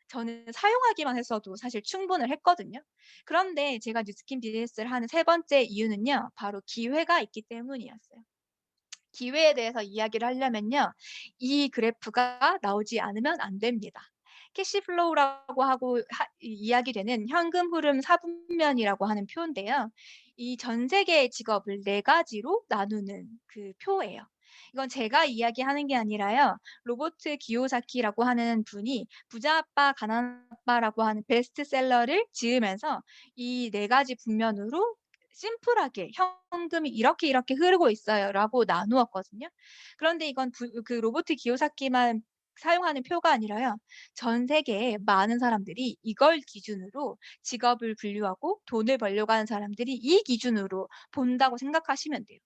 저는 사용하기만 했어도 사실 충분을 했거든요. 그런데 제가 뉴스킨 비즈니스를 하는 세 번째 이유는요. 바로 기회가 있기 때문이었어요. 기회에 대해서 이야기를 하려면요. 이 그래프가 나오지 않으면 안 됩니다. 캐시 플로우라고 하고 이야기되는 현금 흐름 4분면이라고 하는 표인데요. 이 전 세계의 직업을 네 가지로 나누는 그 표예요. 이건 제가 이야기하는 게 아니라요. 로버트 기요사키라고 하는 분이 부자 아빠 가난 아빠라고 하는 베스트셀러를 지으면서 이 네 가지 분면으로 심플하게 "현금이 이렇게 이렇게 흐르고 있어요."라고 나누었거든요. 그런데 이건 그 로버트 기요사키만 사용하는 표가 아니라요. 전 세계의 많은 사람들이 이걸 기준으로 직업을 분류하고 돈을 벌려고 하는 사람들이 이 기준으로 본다고 생각하시면 돼요.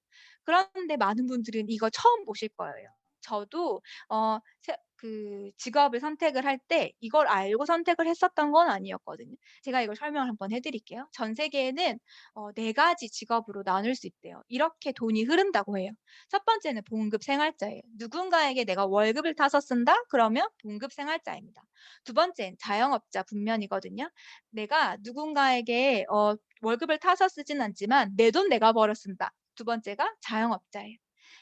그런데 많은 분들은 이거 처음 보실 거예요. 저도 직업을 선택을 할 때 이걸 알고 선택을 했었던 건 아니었거든요. 제가 이걸 설명을 한번 해 드릴게요. 전 세계에는 네 가지 직업으로 나눌 수 있대요. 이렇게 돈이 흐른다고 해요. 첫 번째는 봉급 생활자예요. 누군가에게 내가 월급을 타서 쓴다? 그러면 봉급 생활자입니다. 두 번째는 자영업자 분면이거든요. 내가 누군가에게 월급을 타서 쓰진 않지만 내 돈 내가 벌어 쓴다. 두 번째가 자영업자예요.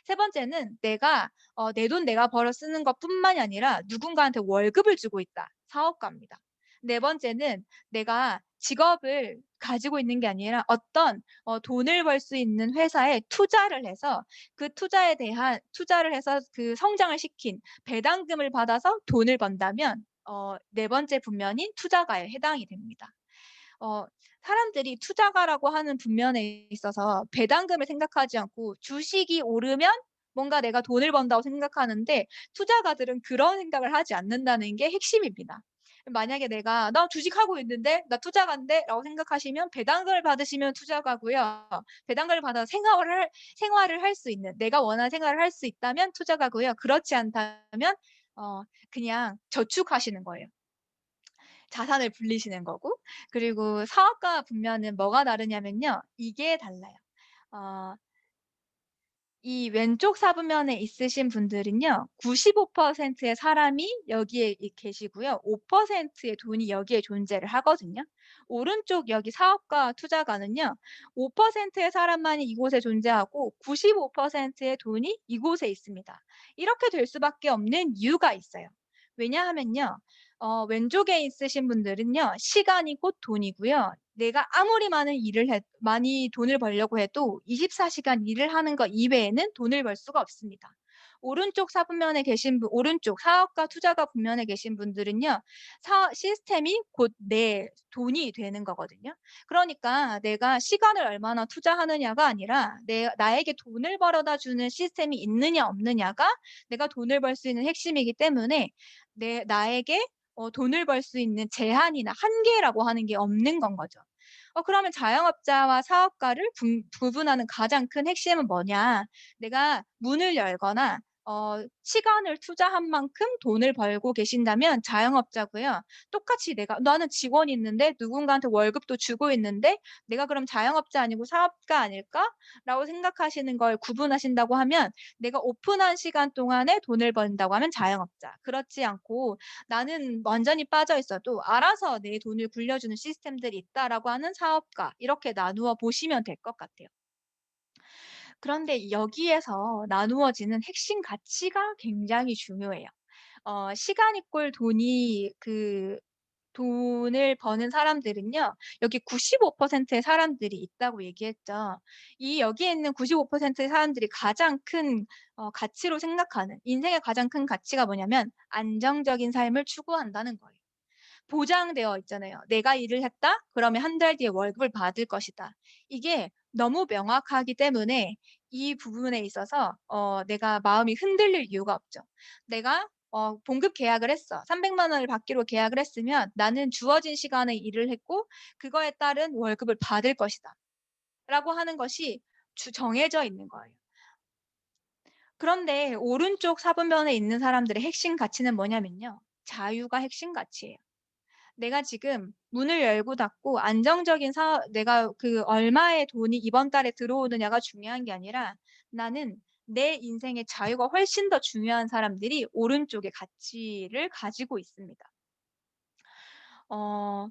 세 번째는 내가 내 돈 내가 벌어 쓰는 것뿐만이 아니라 누군가한테 월급을 주고 있다. 사업가입니다. 네 번째는 내가 직업을 가지고 있는 게 아니라 어떤 돈을 벌 수 있는 회사에 투자를 해서 그 투자를 해서 그 성장을 시킨 배당금을 받아서 돈을 번다면 네 번째 분면인 투자가에 해당이 됩니다. 어 사람들이 투자가라고 하는 분면에 있어서 배당금을 생각하지 않고 주식이 오르면 뭔가 내가 돈을 번다고 생각하는데 투자가들은 그런 생각을 하지 않는다는 게 핵심입니다. 만약에 내가 '나 주식하고 있는데. 나 투자가인데.'라고 생각하시면 배당금을 받으시면 투자가고요. 배당금을 받아서 생활을 할 수 있는 내가 원하는 생활을 할 수 있다면 투자가고요. 그렇지 않다면 그냥 저축하시는 거예요. 자산을 불리시는 거고, 그리고 사업가 분면은 뭐가 다르냐면요. 이게 달라요. 어 이 왼쪽 사부면에 있으신 분들은요. 95%의 사람이 여기에 계시고요. 5%의 돈이 여기에 존재를 하거든요. 오른쪽 여기 사업가 투자가는요. 5%의 사람만이 이곳에 존재하고 95%의 돈이 이곳에 있습니다. 이렇게 될 수밖에 없는 이유가 있어요. 왜냐하면요. 왼쪽에 있으신 분들은요. 시간이 곧 돈이고요. 내가 아무리 많이 돈을 벌려고 해도 24시간 일을 하는 것 이외에는 돈을 벌 수가 없습니다. 오른쪽 사부면에 계신 오른쪽 사업가 투자가 부면에 계신 분들은요. 시스템이 곧 내 돈이 되는 거거든요. 그러니까 내가 시간을 얼마나 투자하느냐가 아니라 나에게 돈을 벌어다 주는 시스템이 있느냐 없느냐가 내가 돈을 벌 수 있는 핵심이기 때문에 나에게 돈을 벌 수 있는 제한이나 한계라고 하는 게 없는 건 거죠. 그러면 자영업자와 사업가를 구분하는 가장 큰 핵심은 뭐냐? 내가 문을 열거나 시간을 투자한 만큼 돈을 벌고 계신다면 자영업자고요. 똑같이 나는 직원이 있는데 누군가한테 월급도 주고 있는데 '내가 그럼 자영업자 아니고 사업가 아닐까?'라고 생각하시는 걸 구분하신다고 하면 내가 오픈한 시간 동안에 돈을 번다고 하면 자영업자. 그렇지 않고 '나는 완전히 빠져 있어도 알아서 내 돈을 굴려주는 시스템들이 있다.'라고 하는 사업가. 이렇게 나누어 보시면 될 것 같아요. 그런데 여기에서 나누어지는 핵심 가치가 굉장히 중요해요. 시간 이꼴 돈이 돈을 버는 사람들은요. 여기 95%의 사람들이 있다고 얘기했죠. 여기에 있는 95%의 사람들이 가장 큰 가치로 생각하는 인생의 가장 큰 가치가 뭐냐면 안정적인 삶을 추구한다는 거예요. 보장되어 있잖아요. '내가 일을 했다. 그러면 한 달 뒤에 월급을 받을 것이다.' 이게 너무 명확하기 때문에 이 부분에 있어서 내가 마음이 흔들릴 이유가 없죠. 내가 봉급 계약을 했어. 300만 원을 받기로 계약을 했으면 '나는 주어진 시간에 일을 했고 그거에 따른 월급을 받을 것이다.'라고 하는 것이 정해져 있는 거예요. 그런데 오른쪽 사분면에 있는 사람들의 핵심 가치는 뭐냐면요. 자유가 핵심 가치예요. 내가 지금 문을 열고 닫고 안정적인 내가 얼마의 돈이 이번 달에 들어오느냐가 중요한 게 아니라 나는 내 인생의 자유가 훨씬 더 중요한 사람들이 오른쪽의 가치를 가지고 있습니다. 어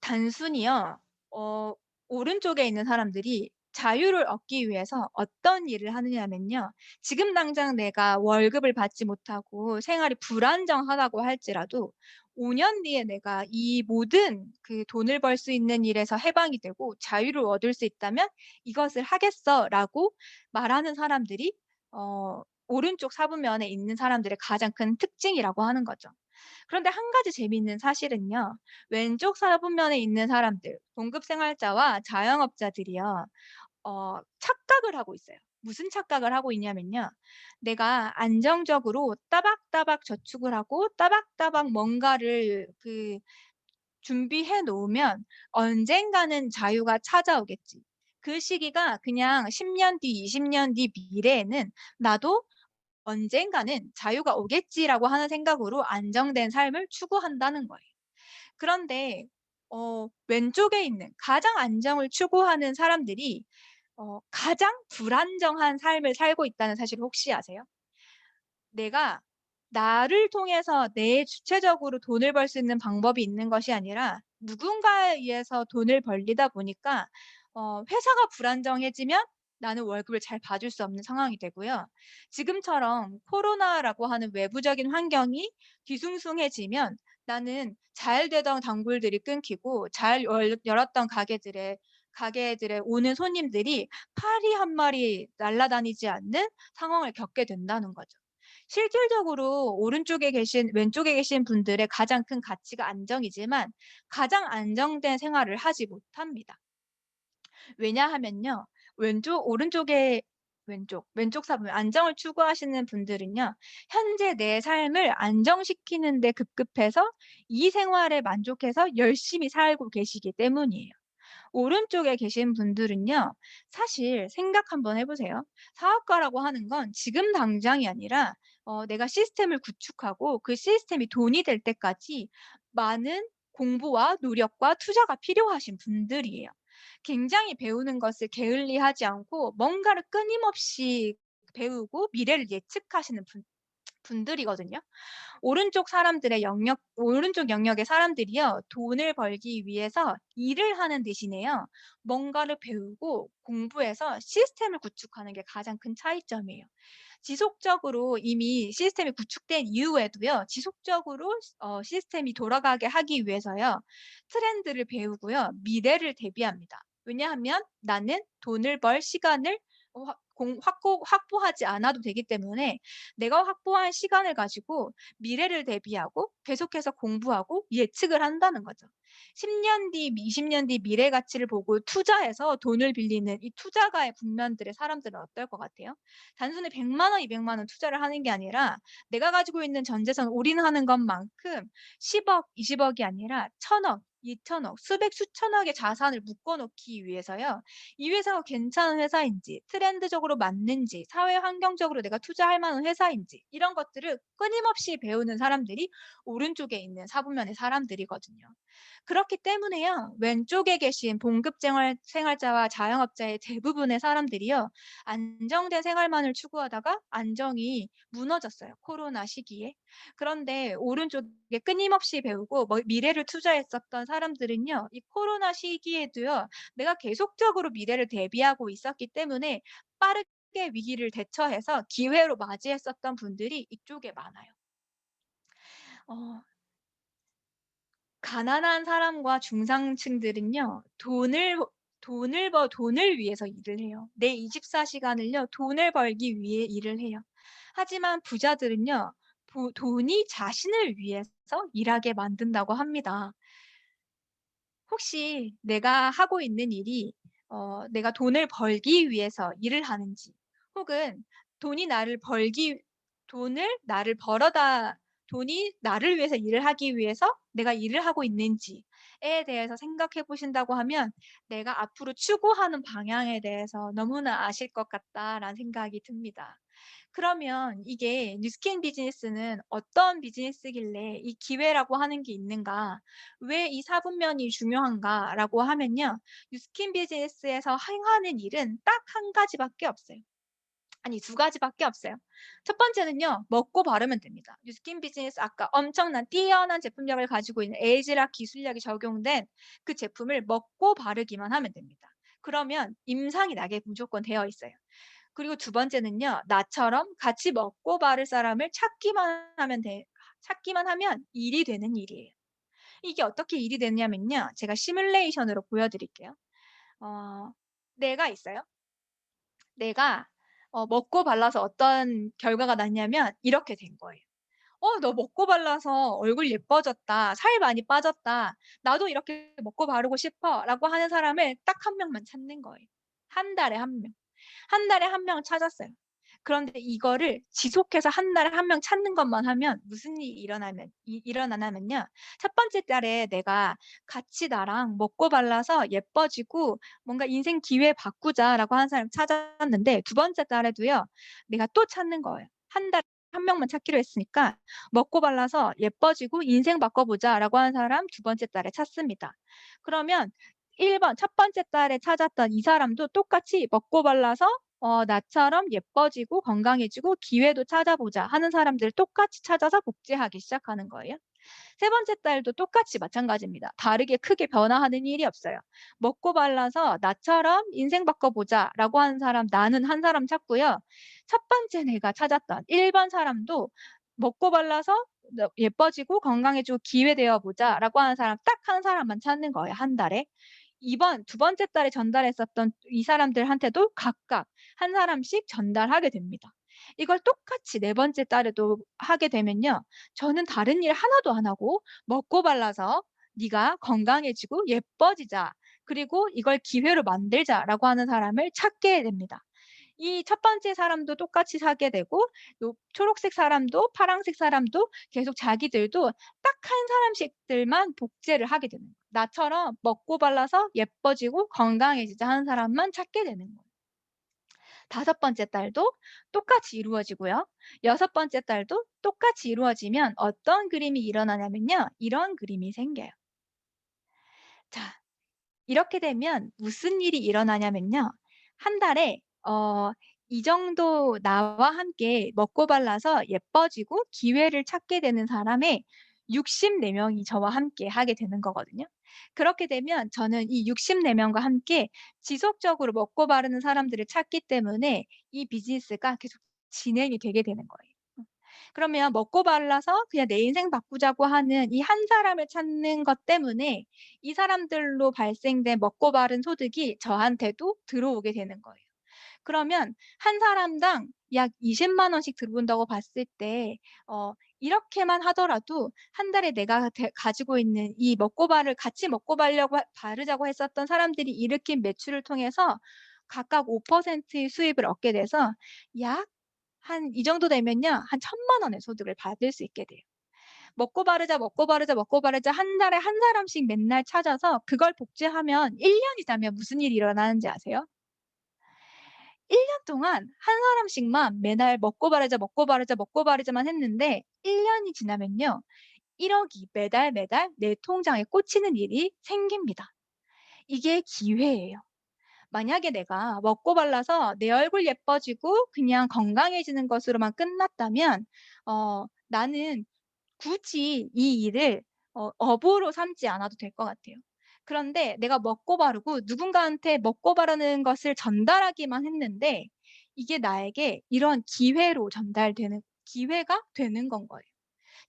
단순히요. 어 오른쪽에 있는 사람들이 자유를 얻기 위해서 어떤 일을 하느냐면요. 지금 당장 내가 월급을 받지 못하고 생활이 불안정하다고 할지라도 5년 뒤에 내가 이 모든 돈을 벌 수 있는 일에서 해방이 되고 자유를 얻을 수 있다면 "이것을 하겠어."라고 말하는 사람들이 오른쪽 사분면에 있는 사람들의 가장 큰 특징이라고 하는 거죠. 그런데 한 가지 재미있는 사실은요. 왼쪽 사분면에 있는 사람들, 동급 생활자와 자영업자들이요. 착각을 하고 있어요. 무슨 착각을 하고 있냐면요. 내가 안정적으로 따박따박 저축을 하고 따박따박 뭔가를 준비해 놓으면 언젠가는 자유가 찾아오겠지. 그 시기가 그냥 10년 뒤, 20년 뒤 미래에는 나도 언젠가는 자유가 오겠지라고 하는 생각으로 안정된 삶을 추구한다는 거예요. 그런데 왼쪽에 있는 가장 안정을 추구하는 사람들이 가장 불안정한 삶을 살고 있다는 사실을 혹시 아세요? 내가 나를 통해서 주체적으로 돈을 벌 수 있는 방법이 있는 것이 아니라 누군가에 의해서 돈을 벌리다 보니까 회사가 불안정해지면 나는 월급을 잘 받을 수 없는 상황이 되고요. 지금처럼 코로나라고 하는 외부적인 환경이 뒤숭숭해지면 나는 잘 되던 단골들이 끊기고 잘 열었던 가게들에 오는 손님들이 파리 한 마리 날아다니지 않는 상황을 겪게 된다는 거죠. 실질적으로 왼쪽에 계신 분들의 가장 큰 가치가 안정이지만 가장 안정된 생활을 하지 못합니다. 왜냐하면요. 왼쪽 사분 안정을 추구하시는 분들은요. 현재 내 삶을 안정시키는 데 급급해서 이 생활에 만족해서 열심히 살고 계시기 때문이에요. 오른쪽에 계신 분들은요. 사실 생각 한번 해 보세요. 사업가라고 하는 건 지금 당장이 아니라 내가 시스템을 구축하고 그 시스템이 돈이 될 때까지 많은 공부와 노력과 투자가 필요하신 분들이에요. 굉장히 배우는 것을 게을리하지 않고 뭔가를 끊임없이 배우고 미래를 예측하시는 분들이거든요. 오른쪽 영역의 사람들이요. 돈을 벌기 위해서 일을 하는 대신에요. 뭔가를 배우고 공부해서 시스템을 구축하는 게 가장 큰 차이점이에요. 지속적으로 이미 시스템이 구축된 이후에도요. 지속적으로 시스템이 돌아가게 하기 위해서요. 트렌드를 배우고요. 미래를 대비합니다. 왜냐하면 나는 돈을 벌 시간을 어 확 공 확고 확보하지 않아도 되기 때문에 내가 확보한 시간을 가지고 미래를 대비하고 계속해서 공부하고 예측을 한다는 거죠. 10년 뒤, 20년 뒤 미래 가치를 보고 투자해서 돈을 빌리는 이 투자가의 국면들의 사람들은 어떨 것 같아요? 단순히 1 0 0 원, 200만 원 투자를 하는 게 아니라 내가 가지고 있는 전 재산 올인하는 것만큼 10 억, 20 억이 아니라 1,000 억, 2,000 억, 수백 수천억의 자산을 묶어 놓기 위해서요. 이 회사가 괜찮은 회사인지, 트렌드적으로 맞는지, 사회 환경적으로 내가 투자할 만한 회사인지 이런 것들을 끊임없이 배우는 사람들이 오른쪽에 있는 사부면의 사람들이거든요. 그렇기 때문에요. 왼쪽에 계신 생활자와 자영업자의 대부분의 사람들이요. 안정된 생활만을 추구하다가 안정이 무너졌어요. 코로나 시기에. 그런데 오른쪽에 끊임없이 배우고 미래를 투자했었던 사람들은요. 이 코로나 시기에도요. 내가 계속적으로 미래를 대비하고 있었기 때문에 빠르게 위기를 대처해서 기회로 맞이했었던 분들이 이쪽에 많아요. 어 가난한 사람과 중상층들은요. 돈을 위해서 일을 해요. 내 24 시간을요. 돈을 벌기 위해 일을 해요. 하지만 부자들은요. 돈이 자신을 위해서 일하게 만든다고 합니다. 혹시 내가 하고 있는 일이 내가 돈을 벌기 위해서 일을 하는지 혹은 돈이 나를 벌기 돈을 나를 벌어다 돈이 나를 위해서 일을 하기 위해서 내가 일을 하고 있는지에 대해서 생각해 보신다고 하면 '내가 앞으로 추구하는 방향에 대해서 너무나 아실 것 같다.'라는 생각이 듭니다. 그러면 이게 뉴스킨 비즈니스는 어떤 비즈니스길래 이 기회라고 하는 게 있는가? 왜 이 사분면이 중요한가라고 하면요. 뉴스킨 비즈니스에서 행하는 일은 딱 한 가지밖에 없어요. 아니 두 가지밖에 없어요. 첫 번째는요. 먹고 바르면 됩니다. 뉴스킨 비즈니스 아까 엄청난 뛰어난 제품력을 가지고 있는 에이즈락 기술력이 적용된 그 제품을 먹고 바르기만 하면 됩니다. 그러면 임상이 나게 무조건 되어 있어요. 그리고 두 번째는요. 나처럼 같이 먹고 바를 사람을 찾기만 하면 일이 되는 일이에요. 이게 어떻게 일이 되냐면요. 제가 시뮬레이션으로 보여 드릴게요. 어 뇌가 있어요. 뇌가 먹고 발라서 어떤 결과가 났냐면 이렇게 된 거예요. 너 먹고 발라서 얼굴 예뻐졌다. 살 많이 빠졌다. 나도 이렇게 먹고 바르고 싶어."라고 하는 사람을 딱 한 명만 찾는 거예요. 한 달에 한 명. 한 달에 한 명을 찾았어요. 그런데 이거를 지속해서 한 달에 한 명 찾는 것만 하면 무슨 일이 일어나냐면요. 첫 번째 달에 내가 "같이 나랑 먹고 발라서 예뻐지고 뭔가 인생 기회 바꾸자."라고 하는 사람 찾았는데 두 번째 달에도요. 내가 또 찾는 거예요. 한 달에 한 명만 찾기로 했으니까 "먹고 발라서 예뻐지고 인생 바꿔 보자."라고 하는 사람 두 번째 달에 찾습니다. 그러면 1번 첫 번째 달에 찾았던 이 사람도 똑같이 먹고 발라서 나처럼 예뻐지고 건강해지고 기회도 찾아보자 하는 사람들 똑같이 찾아서 복제하기 시작하는 거예요. 세 번째 달도 똑같이 마찬가지입니다. 다르게 크게 변화하는 일이 없어요. 먹고 발라서 나처럼 인생 바꿔보자라고 하는 사람 나는 한 사람 찾고요. 첫 번째 내가 찾았던 1번 사람도 먹고 발라서 예뻐지고 건강해지고 기회 되어 보자라고 하는 사람 딱 한 사람만 찾는 거예요, 한 달에. 이번 두 번째 달에 전달했었던 이 사람들한테도 각각 한 사람씩 전달하게 됩니다. 이걸 똑같이 네 번째 달에도 하게 되면요. 저는 다른 일 하나도 안 하고 먹고 발라서 "네가 건강해지고 예뻐지자. 그리고 이걸 기회로 만들자."라고 하는 사람을 찾게 됩니다. 이 첫 번째 사람도 똑같이 사게 되고 요 초록색 사람도 파랑색 사람도 계속 자기들도 딱 한 사람씩들만 복제를 하게 되는 거예요. 나처럼 먹고 발라서 예뻐지고 건강해지자 하는 사람만 찾게 되는 거예요. 다섯 번째 달도 똑같이 이루어지고요. 여섯 번째 달도 똑같이 이루어지면 어떤 그림이 일어나냐면요. 이런 그림이 생겨요. 자, 이렇게 되면 무슨 일이 일어나냐면요. 한 달에 이 정도 나와 함께 먹고 발라서 예뻐지고 기회를 찾게 되는 사람의 64 명이 저와 함께 하게 되는 거거든요. 그렇게 되면 저는 이 64 명과 함께 지속적으로 먹고 바르는 사람들을 찾기 때문에 이 비즈니스가 계속 진행이 되게 되는 거예요. 그러면 먹고 말라서 그냥 내 인생 바꾸자고 하는 이 한 사람을 찾는 것 때문에 이 사람들로 발생된 먹고 마른 소득이 저한테도 들어오게 되는 거예요. 그러면 한 사람당 약 200,000 원씩 들어온다고 봤을 때 이렇게만 하더라도 한 달에 내가 가지고 있는 이 먹고 바를 같이 먹고 바르자고 했었던 사람들이 일으킨 매출을 통해서 각각 5%의 수입을 얻게 돼서 약 한 이 정도 되면요. 한 1,000,000 원의 소득을 받을 수 있게 돼요. 먹고 바르자, 먹고 바르자, 먹고 바르자 한 달에 한 사람씩 맨날 찾아서 그걸 복제하면 1 년이 자면 무슨 일이 일어나는지 아세요? 1년 동안 한 사람씩만 매날 먹고 바르자, 먹고 바르자, 먹고 바르자만 했는데 1 년이 지나면요. 1억이 매달 매달 내 통장에 꽂히는 일이 생깁니다. 이게 기회예요. 만약에 내가 먹고 발라서 내 얼굴 예뻐지고 그냥 건강해지는 것으로만 끝났다면 나는 굳이 이 일을 업으로 삼지 않아도 될 것 같아요. 그런데 내가 먹고 바르고 누군가한테 먹고 바르는 것을 전달하기만 했는데 이게 나에게 이런 기회로 전달되는 기회가 되는 건 거예요.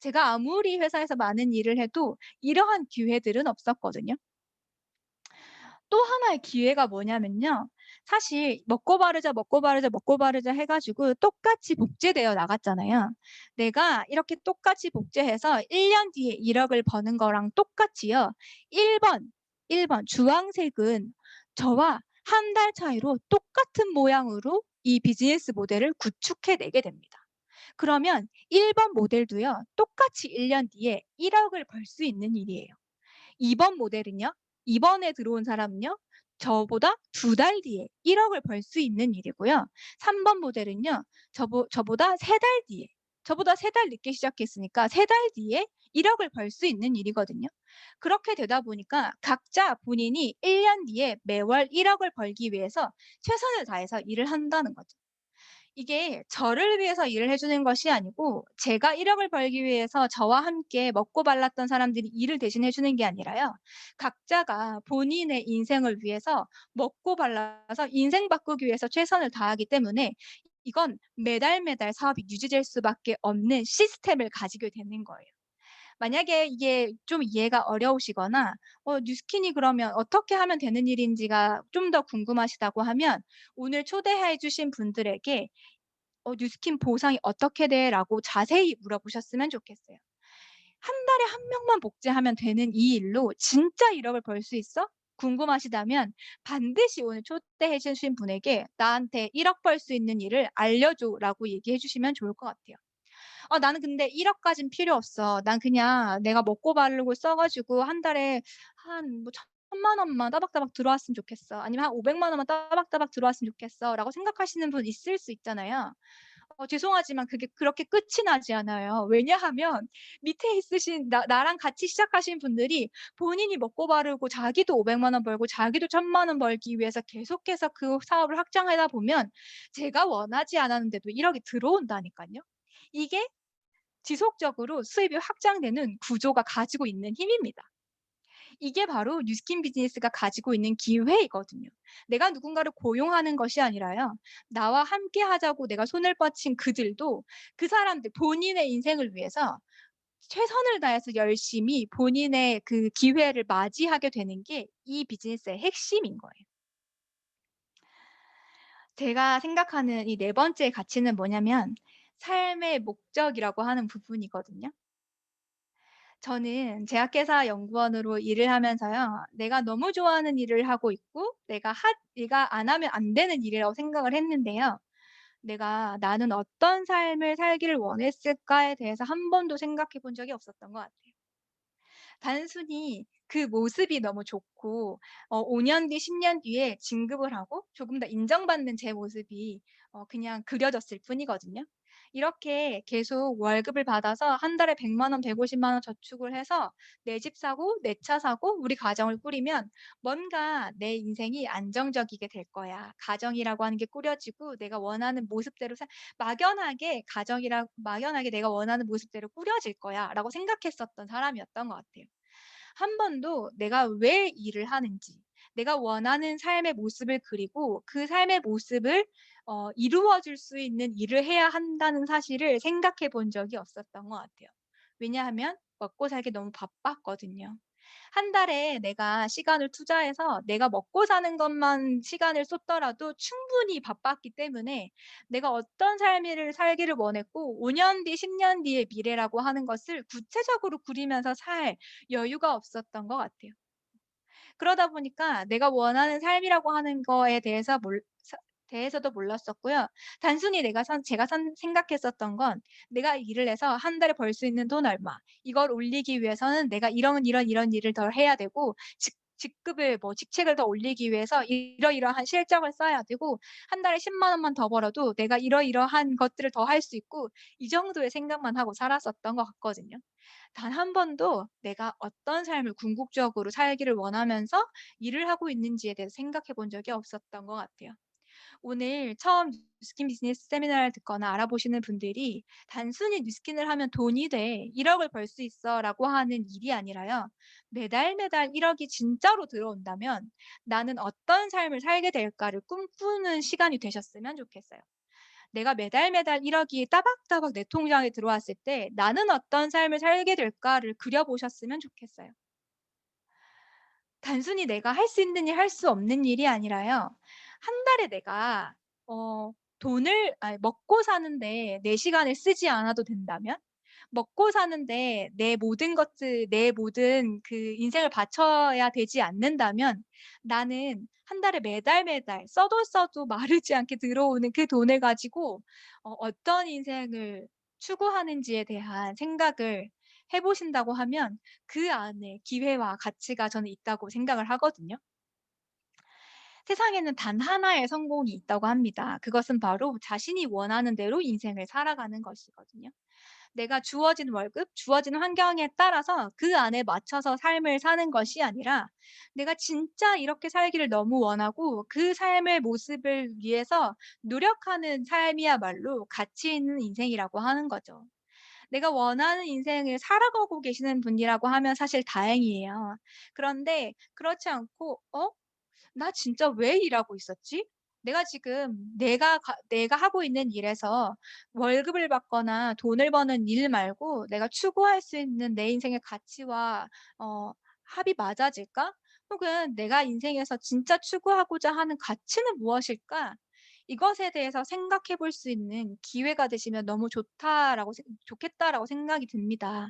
제가 아무리 회사에서 많은 일을 해도 이러한 기회들은 없었거든요. 또 하나의 기회가 뭐냐면요. 사실 먹고 바르자, 먹고 바르자, 먹고 바르자 해 가지고 똑같이 복제되어 나갔잖아요. 내가 이렇게 똑같이 복제해서 1년 뒤에 1억을 버는 거랑 똑같이요. 1 번, 1번 주황색은 저와 한 달 차이로 똑같은 모양으로 이 비즈니스 모델을 구축해 내게 됩니다. 그러면 1번 모델도요. 똑같이 1년 뒤에 1억을 벌 수 있는 일이에요. 2번 모델은요. 이번에 들어온 사람은요. 저보다 2달 뒤에 1억을 벌 수 있는 일이고요. 3번 모델은요. 저보다 3달 뒤에 저보다 3달 늦게 시작했으니까 3달 뒤에 1억을 벌 수 있는 일이거든요. 그렇게 되다 보니까 각자 본인이 1년 뒤에 매월 1억을 벌기 위해서 최선을 다해서 일을 한다는 거죠. 이게 저를 위해서 일을 해 주는 것이 아니고 제가 1억을 벌기 위해서 저와 함께 먹고 말랐던 사람들이 일을 대신해 주는 게 아니라요. 각자가 본인의 인생을 위해서 먹고 발라서 인생 바꾸기 위해서 최선을 다하기 때문에 이건 매달 매달 사업이 유지될 수밖에 없는 시스템을 가지게 되는 거예요. 만약에 이게 좀 이해가 어려우시거나 뉴스킨이 그러면 어떻게 하면 되는 일인지가 좀 더 궁금하시다고 하면 오늘 초대해 주신 분들에게 "뉴스킨 보상이 어떻게 돼?"라고 자세히 물어보셨으면 좋겠어요. 한 달에 한 명만 복제하면 되는 이 일로 진짜 1억을 벌 수 있어? 궁금하시다면 반드시 오늘 초대해 주신 분에게 "나한테 1억 벌 수 있는 일을 알려줘."라고 얘기해 주시면 좋을 것 같아요. 나는 근데 1억 까진 필요 없어. 난 그냥 내가 먹고 바르고 써 가지고 한 달에 한 뭐 1,000,000 원만 따박따박 들어왔으면 좋겠어. 아니면 한 500만 원만 따박따박 들어왔으면 좋겠어."라고 생각하시는 분 있을 수 있잖아요. 죄송하지만 그게 그렇게 끝이 나지 않아요. 왜냐하면 밑에 있으신 나랑 같이 시작하신 분들이 본인이 먹고 바르고 자기도 500만 원 벌고 자기도 1,000,000원 벌기 위해서 계속해서 그 사업을 확장하다 보면 제가 원하지 않았는데도 1억이 들어온다니깐요. 이게 지속적으로 수입이 확장되는 구조가 가지고 있는 힘입니다. 이게 바로 뉴스킨 비즈니스가 가지고 있는 기회이거든요. 내가 누군가를 고용하는 것이 아니라요. 나와 함께 하자고 내가 손을 뻗친 그들도 그 사람들 본인의 인생을 위해서 최선을 다해서 열심히 본인의 그 기회를 맞이하게 되는 게 이 비즈니스의 핵심인 거예요. 제가 생각하는 이 네 번째 가치는 뭐냐면 삶의 목적이라고 하는 부분이거든요. 저는 제약회사 연구원으로 일을 하면서요. 내가 너무 좋아하는 일을 하고 있고 내가 안 하면 안 되는 일이라고 생각을 했는데요. '나는 어떤 삶을 살기를 원했을까.'에 대해서 한 번도 생각해 본 적이 없었던 것 같아요. 단순히 그 모습이 너무 좋고 5년 뒤, 10년 뒤에 진급을 하고 조금 더 인정받는 제 모습이 그냥 그려졌을 뿐이거든요. 이렇게 계속 월급을 받아서 한 달에 1 0 0 원, 150만 원 저축을 해서 내 집 사고 내 차 사고 우리 가정을 꾸리면 뭔가 내 인생이 안정적이게 될 거야. 가정이라고 하는 게 꾸려지고 내가 원하는 모습대로 막연하게 내가 원하는 모습대로 꾸려질 거야라고 생각했었던 사람이었던 것 같아요. 한 번도 내가 왜 일을 하는지, 내가 원하는 삶의 모습을 그리고 그 삶의 모습을 이루어 줄 수 있는 일을 해야 한다는 사실을 생각해 본 적이 없었던 것 같아요. 왜냐하면 먹고 살기 너무 바빴거든요. 한 달에 내가 시간을 투자해서 내가 먹고 사는 것만 시간을 쏟더라도 충분히 바빴기 때문에 내가 어떤 삶을 살기를 원했고 5년 뒤, 10년 뒤의 미래라고 하는 것을 구체적으로 그리면서 살 여유가 없었던 것 같아요. 그러다 보니까 내가 원하는 삶이라고 하는 거에 대해서도 몰랐었고요. 단순히 제가 생각했었던 건 '내가 일을 해서 한 달에 벌 수 있는 돈 얼마. 이걸 올리기 위해서는 내가 이런 일을 더 해야 되고 직급을 직책을 더 올리기 위해서 이러이러한 실적을 쌓아야 되고 한 달에 1 0 원만 더 벌어도 내가 이러이러한 것들을 더 할 수 있고.' 이 정도의 생각만 하고 살았었던 것 같거든요. 단 한 번도 내가 어떤 삶을 궁극적으로 살기를 원하면서 일을 하고 있는지에 대해서 생각해 본 적이 없었던 것 같아요. 오늘 처음 뉴스킨 비즈니스 세미나를 듣거나 알아보시는 분들이 단순히 뉴스킨을 하면 돈이 돼. 1억 을 벌 수 있어라고 하는 일이 아니라요. 매달 매달 1억 이 진짜로 들어온다면 나는 어떤 삶을 살게 될까를 꿈꾸는 시간이 되셨으면 좋겠어요. 내가 매달 매달 1억 이 따박따박 내 통장에 들어왔을 때 '나는 어떤 삶을 살게 될까.'를 그려 보셨으면 좋겠어요. 단순히 내가 할 수 있는 일, 할 수 없는 일이 아니라요. 한 달에 내가 돈을 먹고 사는데 내 시간을 쓰지 않아도 된다면, 먹고 사는데 내 모든 그 인생을 바쳐야 되지 않는다면 나는 한 달에 매달 매달 써도 마르지 않게 들어오는 그 돈을 가지고 어떤 인생을 추구하는지에 대한 생각을 해 보신다고 하면 그 안에 기회와 가치가 저는 있다고 생각을 하거든요. 세상에는 단 하나의 성공이 있다고 합니다. 그것은 바로 자신이 원하는 대로 인생을 살아가는 것이거든요. 내가 주어진 월급, 주어진 환경에 따라서 그 안에 맞춰서 삶을 사는 것이 아니라 내가 진짜 이렇게 살기를 너무 원하고 그 삶의 모습을 위해서 노력하는 삶이야말로 가치 있는 인생이라고 하는 거죠. 내가 원하는 인생을 살아가고 계시는 분이라고 하면 사실 다행이에요. 그런데 그렇지 않고 '어? 나 진짜 왜 일하고 있었지? 내가 지금 내가 하고 있는 일에서 월급을 받거나 돈을 버는 일 말고 내가 추구할 수 있는 내 인생의 가치와 합이 맞아질까? 혹은 내가 인생에서 진짜 추구하고자 하는 가치는 무엇일까?' 이것에 대해서 생각해 볼 수 있는 기회가 되시면 너무 좋겠다라고 생각이 듭니다.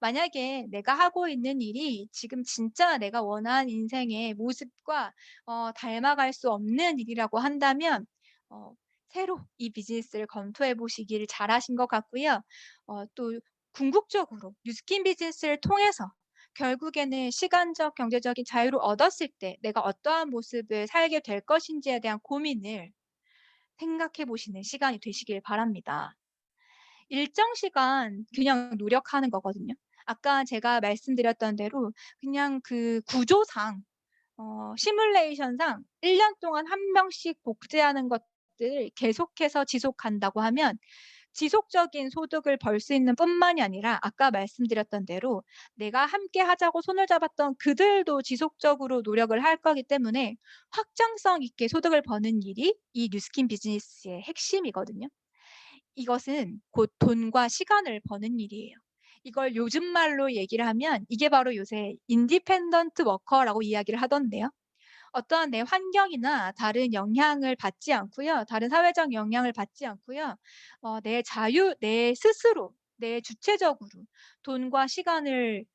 만약에 내가 하고 있는 일이 지금 진짜 내가 원하는 인생의 모습과 닮아갈 수 없는 일이라고 한다면 어 새로 이 비즈니스를 검토해 보시기를 잘하신 것 같고요. 또 궁극적으로 뉴스킨 비즈니스를 통해서 결국에는 시간적, 경제적인 자유를 얻었을 때 내가 어떠한 모습을 살게 될 것인지에 대한 고민을 생각해 보시는 시간이 되시길 바랍니다. 일정 시간 그냥 노력하는 거거든요. 아까 제가 말씀드렸던 대로 그냥 그 구조상 시뮬레이션상 1년 동안 한 명씩 복제하는 것들을 계속해서 지속한다고 하면 지속적인 소득을 벌 수 있는 뿐만이 아니라 아까 말씀드렸던 대로 내가 함께 하자고 손을 잡았던 그들도 지속적으로 노력을 할 거기 때문에 확장성 있게 소득을 버는 일이 이 뉴스킨 비즈니스의 핵심이거든요. 이것은 곧 돈과 시간을 버는 일이에요. 이걸 요즘 말로 얘기를 하면 이게 바로 요새 인디펜던트 워커라고 이야기를 하던데요. 어떠한 내 환경이나 다른 영향을 받지 않고요. 다른 사회적 영향을 받지 않고요. 내 스스로, 내 주체적으로 돈과 시간을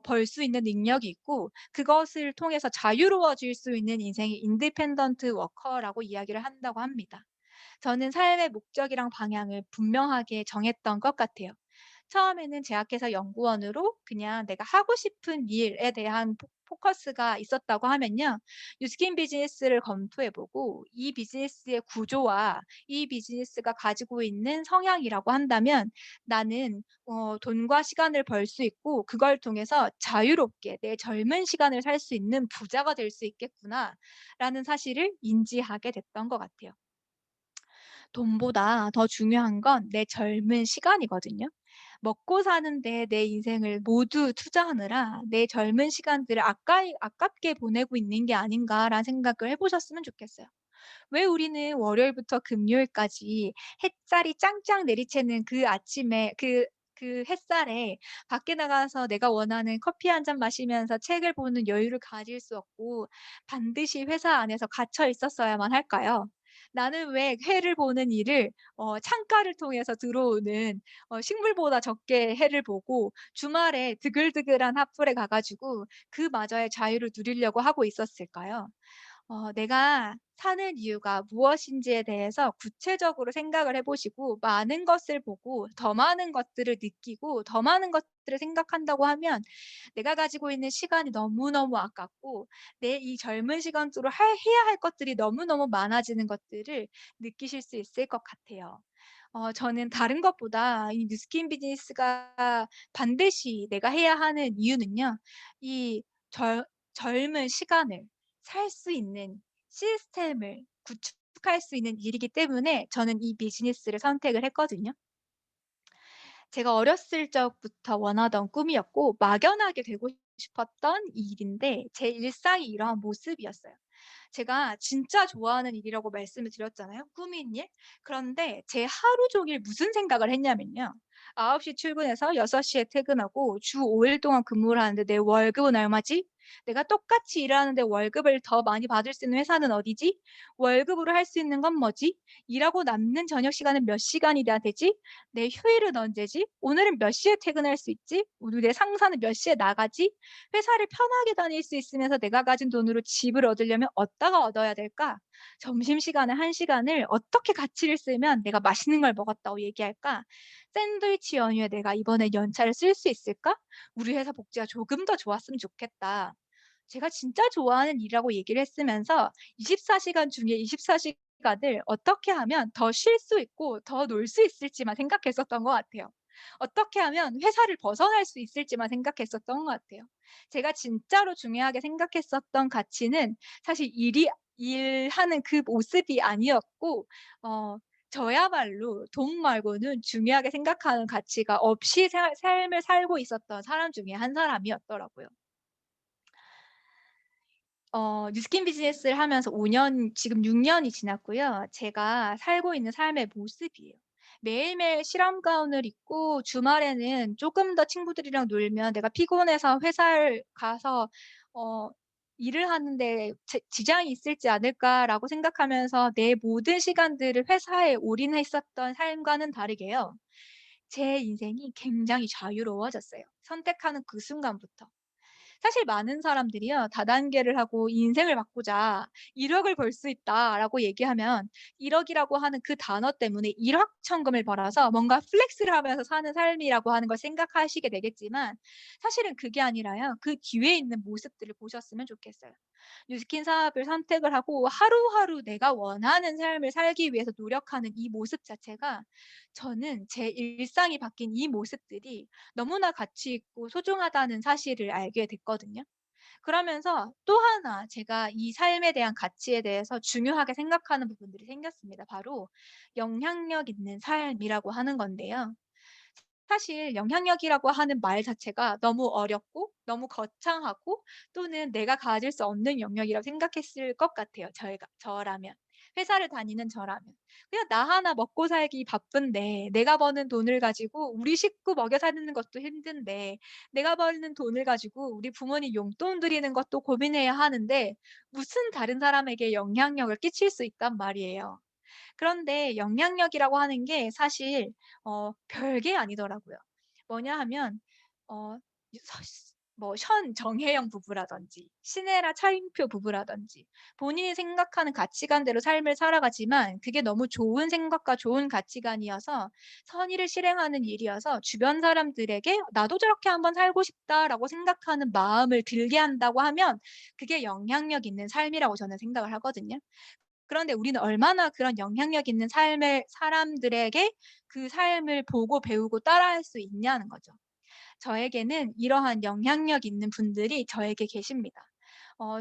벌 수 있는 능력이 있고 그것을 통해서 자유로워질 수 있는 인생이 인디펜던트 워커라고 이야기를 한다고 합니다. 저는 삶의 목적이랑 방향을 분명하게 정했던 것 같아요. 처음에는 제약회사 연구원으로 그냥 내가 하고 싶은 일에 대한 포커스가 있었다고 하면요. 뉴스킨 비즈니스를 검토해 보고 이 비즈니스의 구조와 이 비즈니스가 가지고 있는 성향이라고 한다면 나는 돈과 시간을 벌 수 있고 그걸 통해서 자유롭게 내 젊은 시간을 살 수 있는 부자가 될 수 있겠구나라는 사실을 인지하게 됐던 것 같아요. 돈보다 더 중요한 건 내 젊은 시간이거든요. 먹고 사는데 내 인생을 모두 투자하느라 내 젊은 시간들을 아깝게 보내고 있는 게 아닌가라는 생각을 해 보셨으면 좋겠어요. 왜 우리는 월요일부터 금요일까지 햇살이 짱짱 내리쬐는 그 아침에 그 햇살에 밖에 나가서 내가 원하는 커피 한 잔 마시면서 책을 보는 여유를 가질 수 없고 반드시 회사 안에서 갇혀 있었어야만 할까요? 나는 왜 해를 보는 일을 창가를 통해서 들어오는 식물보다 적게 해를 보고 주말에 드글드글한 핫플에 가 가지고 그마저의 자유를 누리려고 하고 있었을까요? 내가 사는 이유가 무엇인지에 대해서 구체적으로 생각을 해 보시고 많은 것을 보고 더 많은 것들을 느끼고 더 많은 것들을 생각한다고 하면 내가 가지고 있는 시간이 너무너무 아깝고 내 이 젊은 시간으로 해야 할 것들이 너무너무 많아지는 것들을 느끼실 수 있을 것 같아요. 저는 다른 것보다 이 뉴스킨 비즈니스가 반드시 내가 해야 하는 이유는요. 이 젊 젊은 시간을 살 수 있는 시스템을 구축할 수 있는 일이기 때문에 저는 이 비즈니스를 선택을 했거든요. 제가 어렸을 적부터 원하던 꿈이었고 막연하게 되고 싶었던 일인데 제 일상이 이러한 모습이었어요. 제가 진짜 좋아하는 일이라고 말씀을 드렸잖아요, 꿈인 일. 그런데 제 하루 종일 무슨 생각을 했냐면요. 9시 출근해서 6시에 퇴근하고 주 5일 동안 근무를 하는데 내 월급은 얼마지? 내가 똑같이 일하는데 월급을 더 많이 받을 수 있는 회사는 어디지? 월급으로 할 수 있는 건 뭐지? 일하고 남는 저녁 시간은 몇 시간이 돼야 되지? 내 휴일은 언제지? 오늘은 몇 시에 퇴근할 수 있지? 오늘 내 상사는 몇 시에 나가지? 회사를 편하게 다닐 수 있으면서 내가 가진 돈으로 집을 얻으려면 어디다가 얻어야 될까? 점심시간에 1시간을 어떻게 가치를 쓰면 내가 맛있는 걸 먹었다고 얘기할까? 샌드위치 연휴에 내가 이번에 연차를 쓸 수 있을까? 우리 회사 복지가 조금 더 좋았으면 좋겠다. 제가 진짜 좋아하는 일이라고 얘기를 했으면서 24시간 중에 24시간을 어떻게 하면 더 쉴 수 있고 더 놀 수 있을지만 생각했었던 것 같아요. 어떻게 하면 회사를 벗어날 수 있을지만 생각했었던 것 같아요. 제가 진짜로 중요하게 생각했었던 가치는 사실 일하는 그 모습이 아니었고 어 저야말로 돈 말고는 중요하게 생각하는 가치가 없이 삶을 살고 있었던 사람 중에 한 사람이었더라고요. 뉴스킨 비즈니스를 하면서 5 년 지금 6 년이 지났고요. 제가 살고 있는 삶의 모습이에요. 매일매일 실험 가운을 입고 주말에는 쪼끔 더 친구들이랑 놀면 '내가 피곤해서 회사를 가서 어 일을 하는데 지장이 있을지 않을까.'라고 생각하면서 내 모든 시간들을 회사에 올인했었던 삶과는 다르게요. 제 인생이 굉장히 자유로워졌어요, 선택하는 그 순간부터. 사실 많은 사람들이요. 다단계를 하고 "인생을 바꾸자. 1억 을 벌 수 있다."라고 얘기하면 1억 이라고 하는 그 단어 때문에 일확천금을 벌어서 뭔가 플렉스를 하면서 사는 삶이라고 하는 걸 생각하시게 되겠지만 사실은 그게 아니라요. 그 뒤에 있는 모습들을 보셨으면 좋겠어요. 뉴스킨 사업을 선택을 하고 하루하루 내가 원하는 삶을 살기 위해서 노력하는 이 모습 자체가 저는 제 일상이 바뀐 이 모습들이 너무나 가치 있고 소중하다는 사실을 알게 됐거든요. 그러면서 또 하나 제가 이 삶에 대한 가치에 대해서 중요하게 생각하는 부분들이 생겼습니다. 바로 영향력 있는 삶이라고 하는 건데요. 사실 영향력이라고 하는 말 자체가 너무 어렵고 너무 거창하고 또는 내가 가질 수 없는 영역이라고 생각했을 것 같아요, 저라면. 회사를 다니는 저라면. 그냥 나 하나 먹고 살기 바쁜데 내가 버는 돈을 가지고 우리 식구 먹여 사는 것도 힘든데 내가 버는 돈을 가지고 우리 부모님 용돈 드리는 것도 고민해야 하는데 무슨 다른 사람에게 영향력을 끼칠 수 있단 말이에요. 그런데 영향력이라고 하는 게 사실 별게 아니더라고요. 뭐냐 하면 어 이 서 뭐 션 정혜영 부부라든지 신혜라 차인표 부부라든지 본인이 생각하는 가치관대로 삶을 살아가지만 그게 너무 좋은 생각과 좋은 가치관이어서 선의를 실행하는 일이어서 주변 사람들에게 '나도 저렇게 한번 살고 싶다.'라고 생각하는 마음을 들게 한다고 하면 그게 영향력 있는 삶이라고 저는 생각을 하거든요. 그런데 우리는 얼마나 그런 영향력 있는 삶을 사람들에게 그 삶을 보고 배우고 따라할 수 있냐는 거죠. 저에게는 이러한 영향력 있는 분들이 저에게 계십니다.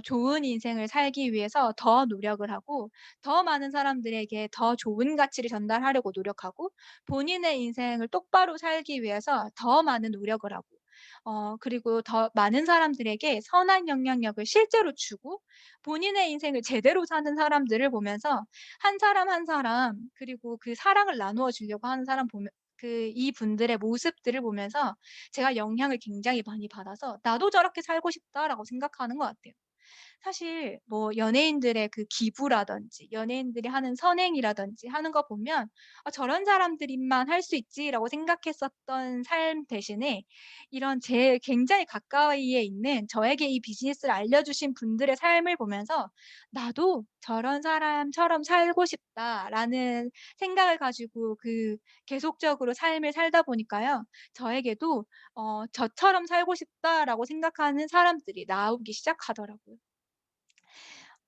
좋은 인생을 살기 위해서 더 노력을 하고 더 많은 사람들에게 더 좋은 가치를 전달하려고 노력하고 본인의 인생을 똑바로 살기 위해서 더 많은 노력을 하고 그리고 더 많은 사람들에게 선한 영향력을 실제로 주고 본인의 인생을 제대로 사는 사람들을 보면서 한 사람 한 사람 그리고 그 사랑을 나누어 주려고 하는 사람 보면 이분들의 모습들을 보면서 제가 영향을 굉장히 많이 받아서 '나도 저렇게 살고 싶다.'라고 생각하는 것 같아요. 사실 뭐 연예인들의 그 기부라든지 연예인들이 하는 선행이라든지 하는 거 보면 '아 저런 사람들만 할 수 있지.'라고 생각했었던 삶 대신에 이런 제 굉장히 가까이에 있는 저에게 이 비즈니스를 알려주신 분들의 삶을 보면서 '나도 저런 사람처럼 살고 싶다.'라는 생각을 가지고 계속적으로 삶을 살다 보니까요. 저에게도 '저처럼 살고 싶다.'라고 생각하는 사람들이 나오기 시작하더라고요.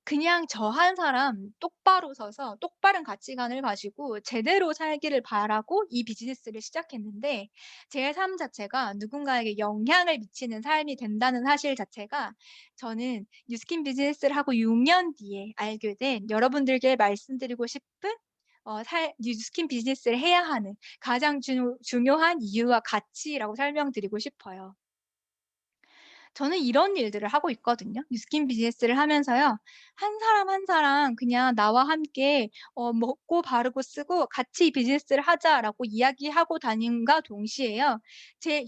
그냥 저 한 사람 똑바로 서서 똑바른 가치관을 가지고 제대로 살기를 바라고 이 비즈니스를 시작했는데 제 삶 자체가 누군가에게 영향을 미치는 삶이 된다는 사실 자체가 저는 뉴스킨 비즈니스를 하고 6년 뒤에 알게 된 여러분들께 말씀드리고 싶은 살 뉴스킨 비즈니스를 해야 하는 가장 중요한 이유와 가치라고 설명드리고 싶어요. 저는 이런 일들을 하고 있거든요. 뉴스킨 비즈니스를 하면서요. 한 사람 한 사람 그냥 나와 함께 먹고 바르고 쓰고 "같이 이 비즈니스를 하자."라고 이야기하고 다님과 동시에요. 제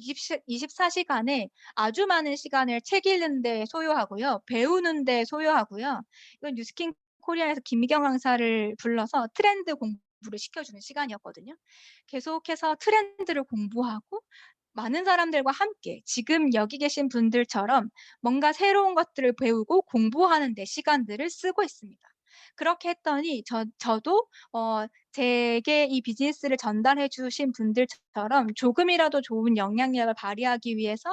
24 시간에 아주 많은 시간을 책 읽는 데 소요하고요. 배우는 데 소요하고요. 이건 뉴스킨 코리아에서 김미경 강사를 불러서 트렌드 공부를 시켜주는 시간이었거든요. 계속해서 트렌드를 공부하고 많은 사람들과 함께 지금 여기 계신 분들처럼 뭔가 새로운 것들을 배우고 공부하는 데 시간들을 쓰고 있습니다. 그렇게 했더니 저도 제게 이 비즈니스를 전달해 주신 분들처럼 조금이라도 좋은 영향력을 발휘하기 위해서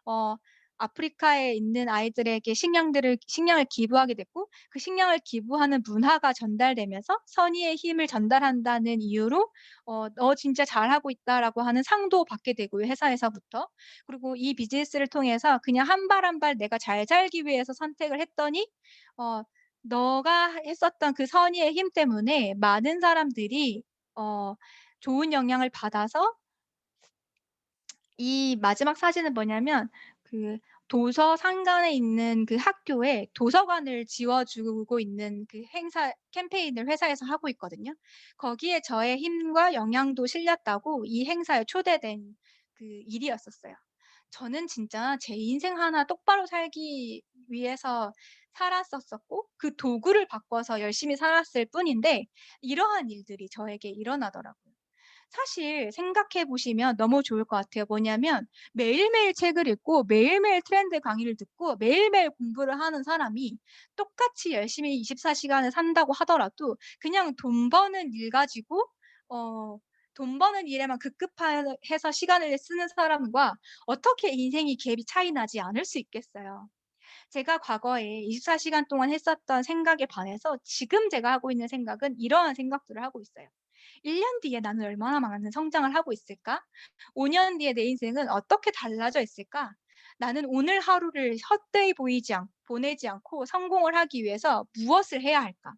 어 아프리카에 있는 아이들에게 식량을 기부하게 됐고 그 식량을 기부하는 문화가 전달되면서 선의의 힘을 전달한다는 이유로 "너 진짜 잘하고 있다."라고 하는 상도 받게 되고요, 회사에서부터. 그리고 이 비즈니스를 통해서 그냥 한 발 한 발 내가 잘 살기 위해서 선택을 했더니 어 너가 했었던 그 선의의 힘 때문에 많은 사람들이 어 좋은 영향을 받아서 이 마지막 사진은 뭐냐면 그 도서 상관에 있는 그 학교에 도서관을 지어 주고 있는 그 행사 캠페인을 회사에서 하고 있거든요. 거기에 저의 힘과 영향도 실렸다고 이 행사에 초대된 그 일이었었어요. 저는 진짜 제 인생 하나 똑바로 살기 위해서 살았었었고 그 도구를 바꿔서 열심히 살았을 뿐인데 이러한 일들이 저에게 일어나더라고요. 사실 생각해 보시면 너무 좋을 것 같아요. 뭐냐면 매일매일 책을 읽고 매일매일 트렌드 강의를 듣고 매일매일 공부를 하는 사람이 똑같이 열심히 24 시간을 산다고 하더라도 그냥 돈 버는 일 가지고 어 돈 버는 일에만 해서 시간을 쓰는 사람과 어떻게 인생이 갭이 차이 나지 않을 수 있겠어요. 제가 과거에 24 시간 동안 했었던 생각에 반해서 지금 제가 하고 있는 생각은 이러한 생각들을 하고 있어요. 1년 뒤에 나는 얼마나 많은 성장을 하고 있을까? 5년 뒤에 내 인생은 어떻게 달라져 있을까? 나는 오늘 하루를 헛되이 보내지 않고 성공을 하기 위해서 무엇을 해야 할까?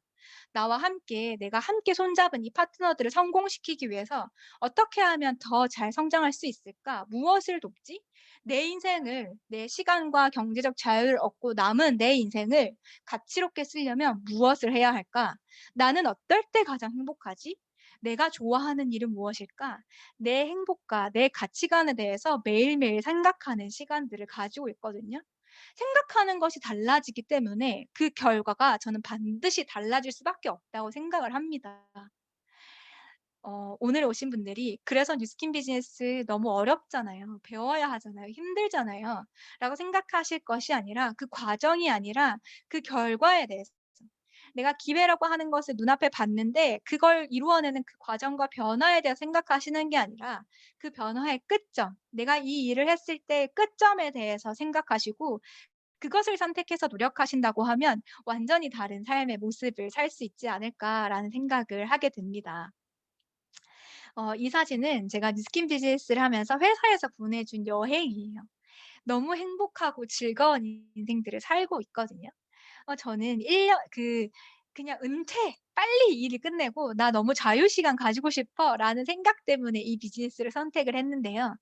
나와 함께 내가 함께 손잡은 이 파트너들을 성공시키기 위해서 어떻게 하면 더 잘 성장할 수 있을까? 무엇을 돕지? 내 인생을 내 시간과 경제적 자유를 얻고 남은 내 인생을 가치롭게 쓰려면 무엇을 해야 할까? 나는 어떨 때 가장 행복하지? 내가 좋아하는 일은 무엇일까? 내 행복과 내 가치관에 대해서 매일매일 생각하는 시간들을 가지고 있거든요. 생각하는 것이 달라지기 때문에 그 결과가 저는 반드시 달라질 수밖에 없다고 생각을 합니다. 오늘 오신 분들이 "그래서 뉴스킨 비즈니스 너무 어렵잖아요. 배워야 하잖아요. 힘들잖아요." 라고 생각하실 것이 아니라 그 과정이 아니라 그 결과에 대해서 내가 기회라고 하는 것을 눈앞에 봤는데 그걸 이루어내는 그 과정과 변화에 대해서 생각하시는 게 아니라 그 변화의 끝점, 내가 이 일을 했을 때 끝점에 대해서 생각하시고 그것을 선택해서 노력하신다고 하면 '완전히 다른 삶의 모습을 살 수 있지 않을까.'라는 생각을 하게 됩니다. 이 사진은 제가 뉴스킨 비즈니스를 하면서 회사에서 보내준 여행이에요. 너무 행복하고 즐거운 인생들을 살고 있거든요. 저는 1년 그냥 은퇴, '빨리 이 일을 끝내고 나 너무 자유 시간 가지고 싶어.'라는 생각 때문에 이 비즈니스를 선택을 했는데요.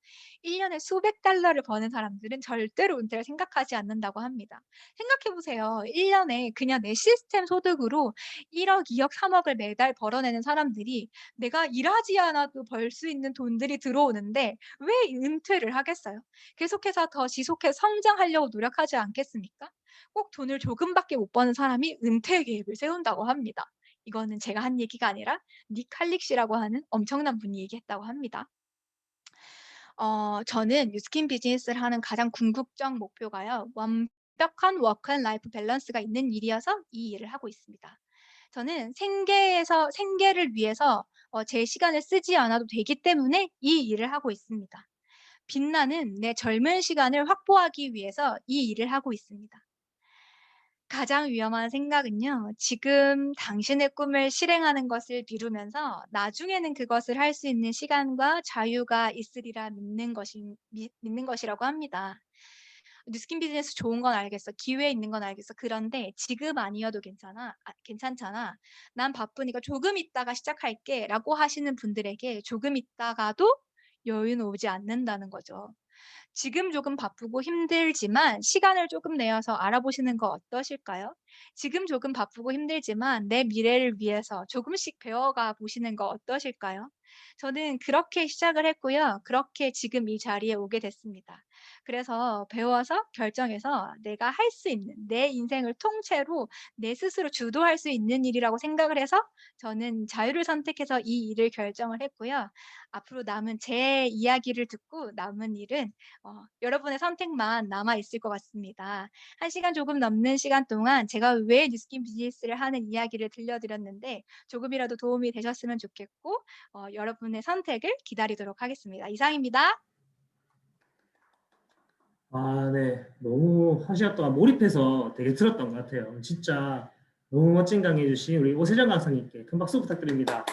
1 년에 수백 달러를 버는 사람들은 절대로 은퇴를 생각하지 않는다고 합니다. 생각해 보세요. 1 년에 그냥 내 시스템 소득으로 1억, 2억, 3억을 매달 벌어내는 사람들이 내가 일하지 않아도 벌 수 있는 돈들이 들어오는데 왜 은퇴를 하겠어요? 계속해서 더 지속해서 성장하려고 노력하지 않겠습니까? 꼭 돈을 조금밖에 못 버는 사람이 은퇴 계획을 세운다고 합니다. 이거는 제가 한 얘기가 아니라 닉 칼릭시라고 하는 엄청난 분이 얘기했다고 합니다. 저는 뉴스킨 비즈니스를 하는 가장 궁극적 목표가요. 완벽한 워크 앤 라이프 밸런스가 있는 일이어서 이 일을 하고 있습니다. 저는 생계를 위해서 제 시간을 쓰지 않아도 되기 때문에 이 일을 하고 있습니다. 빛나는 내 젊은 시간을 확보하기 위해서 이 일을 하고 있습니다. 가장 위험한 생각은요. 지금 당신의 꿈을 실행하는 것을 미루면서 나중에는 그것을 할 수 있는 시간과 자유가 있으리라 믿는 것이라고 합니다. 뉴스킨 비즈니스 좋은 건 알겠어. 기회 있는 건 알겠어. 그런데 "지금 아니어도 괜찮잖아. 난 바쁘니까 조금 있다가 시작할게."라고 하시는 분들에게 조금 있다가도 여유는 오지 않는다는 거죠. 지금 조금 바쁘고 힘들지만 시간을 조금 내어서 알아보시는 거 어떠실까요? 지금 조금 바쁘고 힘들지만 내 미래를 위해서 조금씩 배워가 보시는 거 어떠실까요? 저는 그렇게 시작을 했고요. 그렇게 지금 이 자리에 오게 됐습니다. 그래서 배워서 결정해서 내가 할 수 있는 내 인생을 통째로 내 스스로 주도할 수 있는 일이라고 생각을 해서 저는 자유를 선택해서 이 일을 결정을 했고요. 앞으로 남은 제 이야기를 듣고 남은 일은 여러분의 선택만 남아 있을 것 같습니다. 1 시간 조금 넘는 시간 동안 제가 왜 뉴스킨 비즈니스를 하는 이야기를 들려드렸는데 조금이라도 도움이 되셨으면 좋겠고 여러분의 선택을 기다리도록 하겠습니다. 이상입니다. 아, 네. 너무 한 시간 동안 몰입해서 되게 들었던 것 같아요. 진짜 너무 멋진 강의 해주신 우리 오세정 강사님께 큰 박수 부탁드립니다.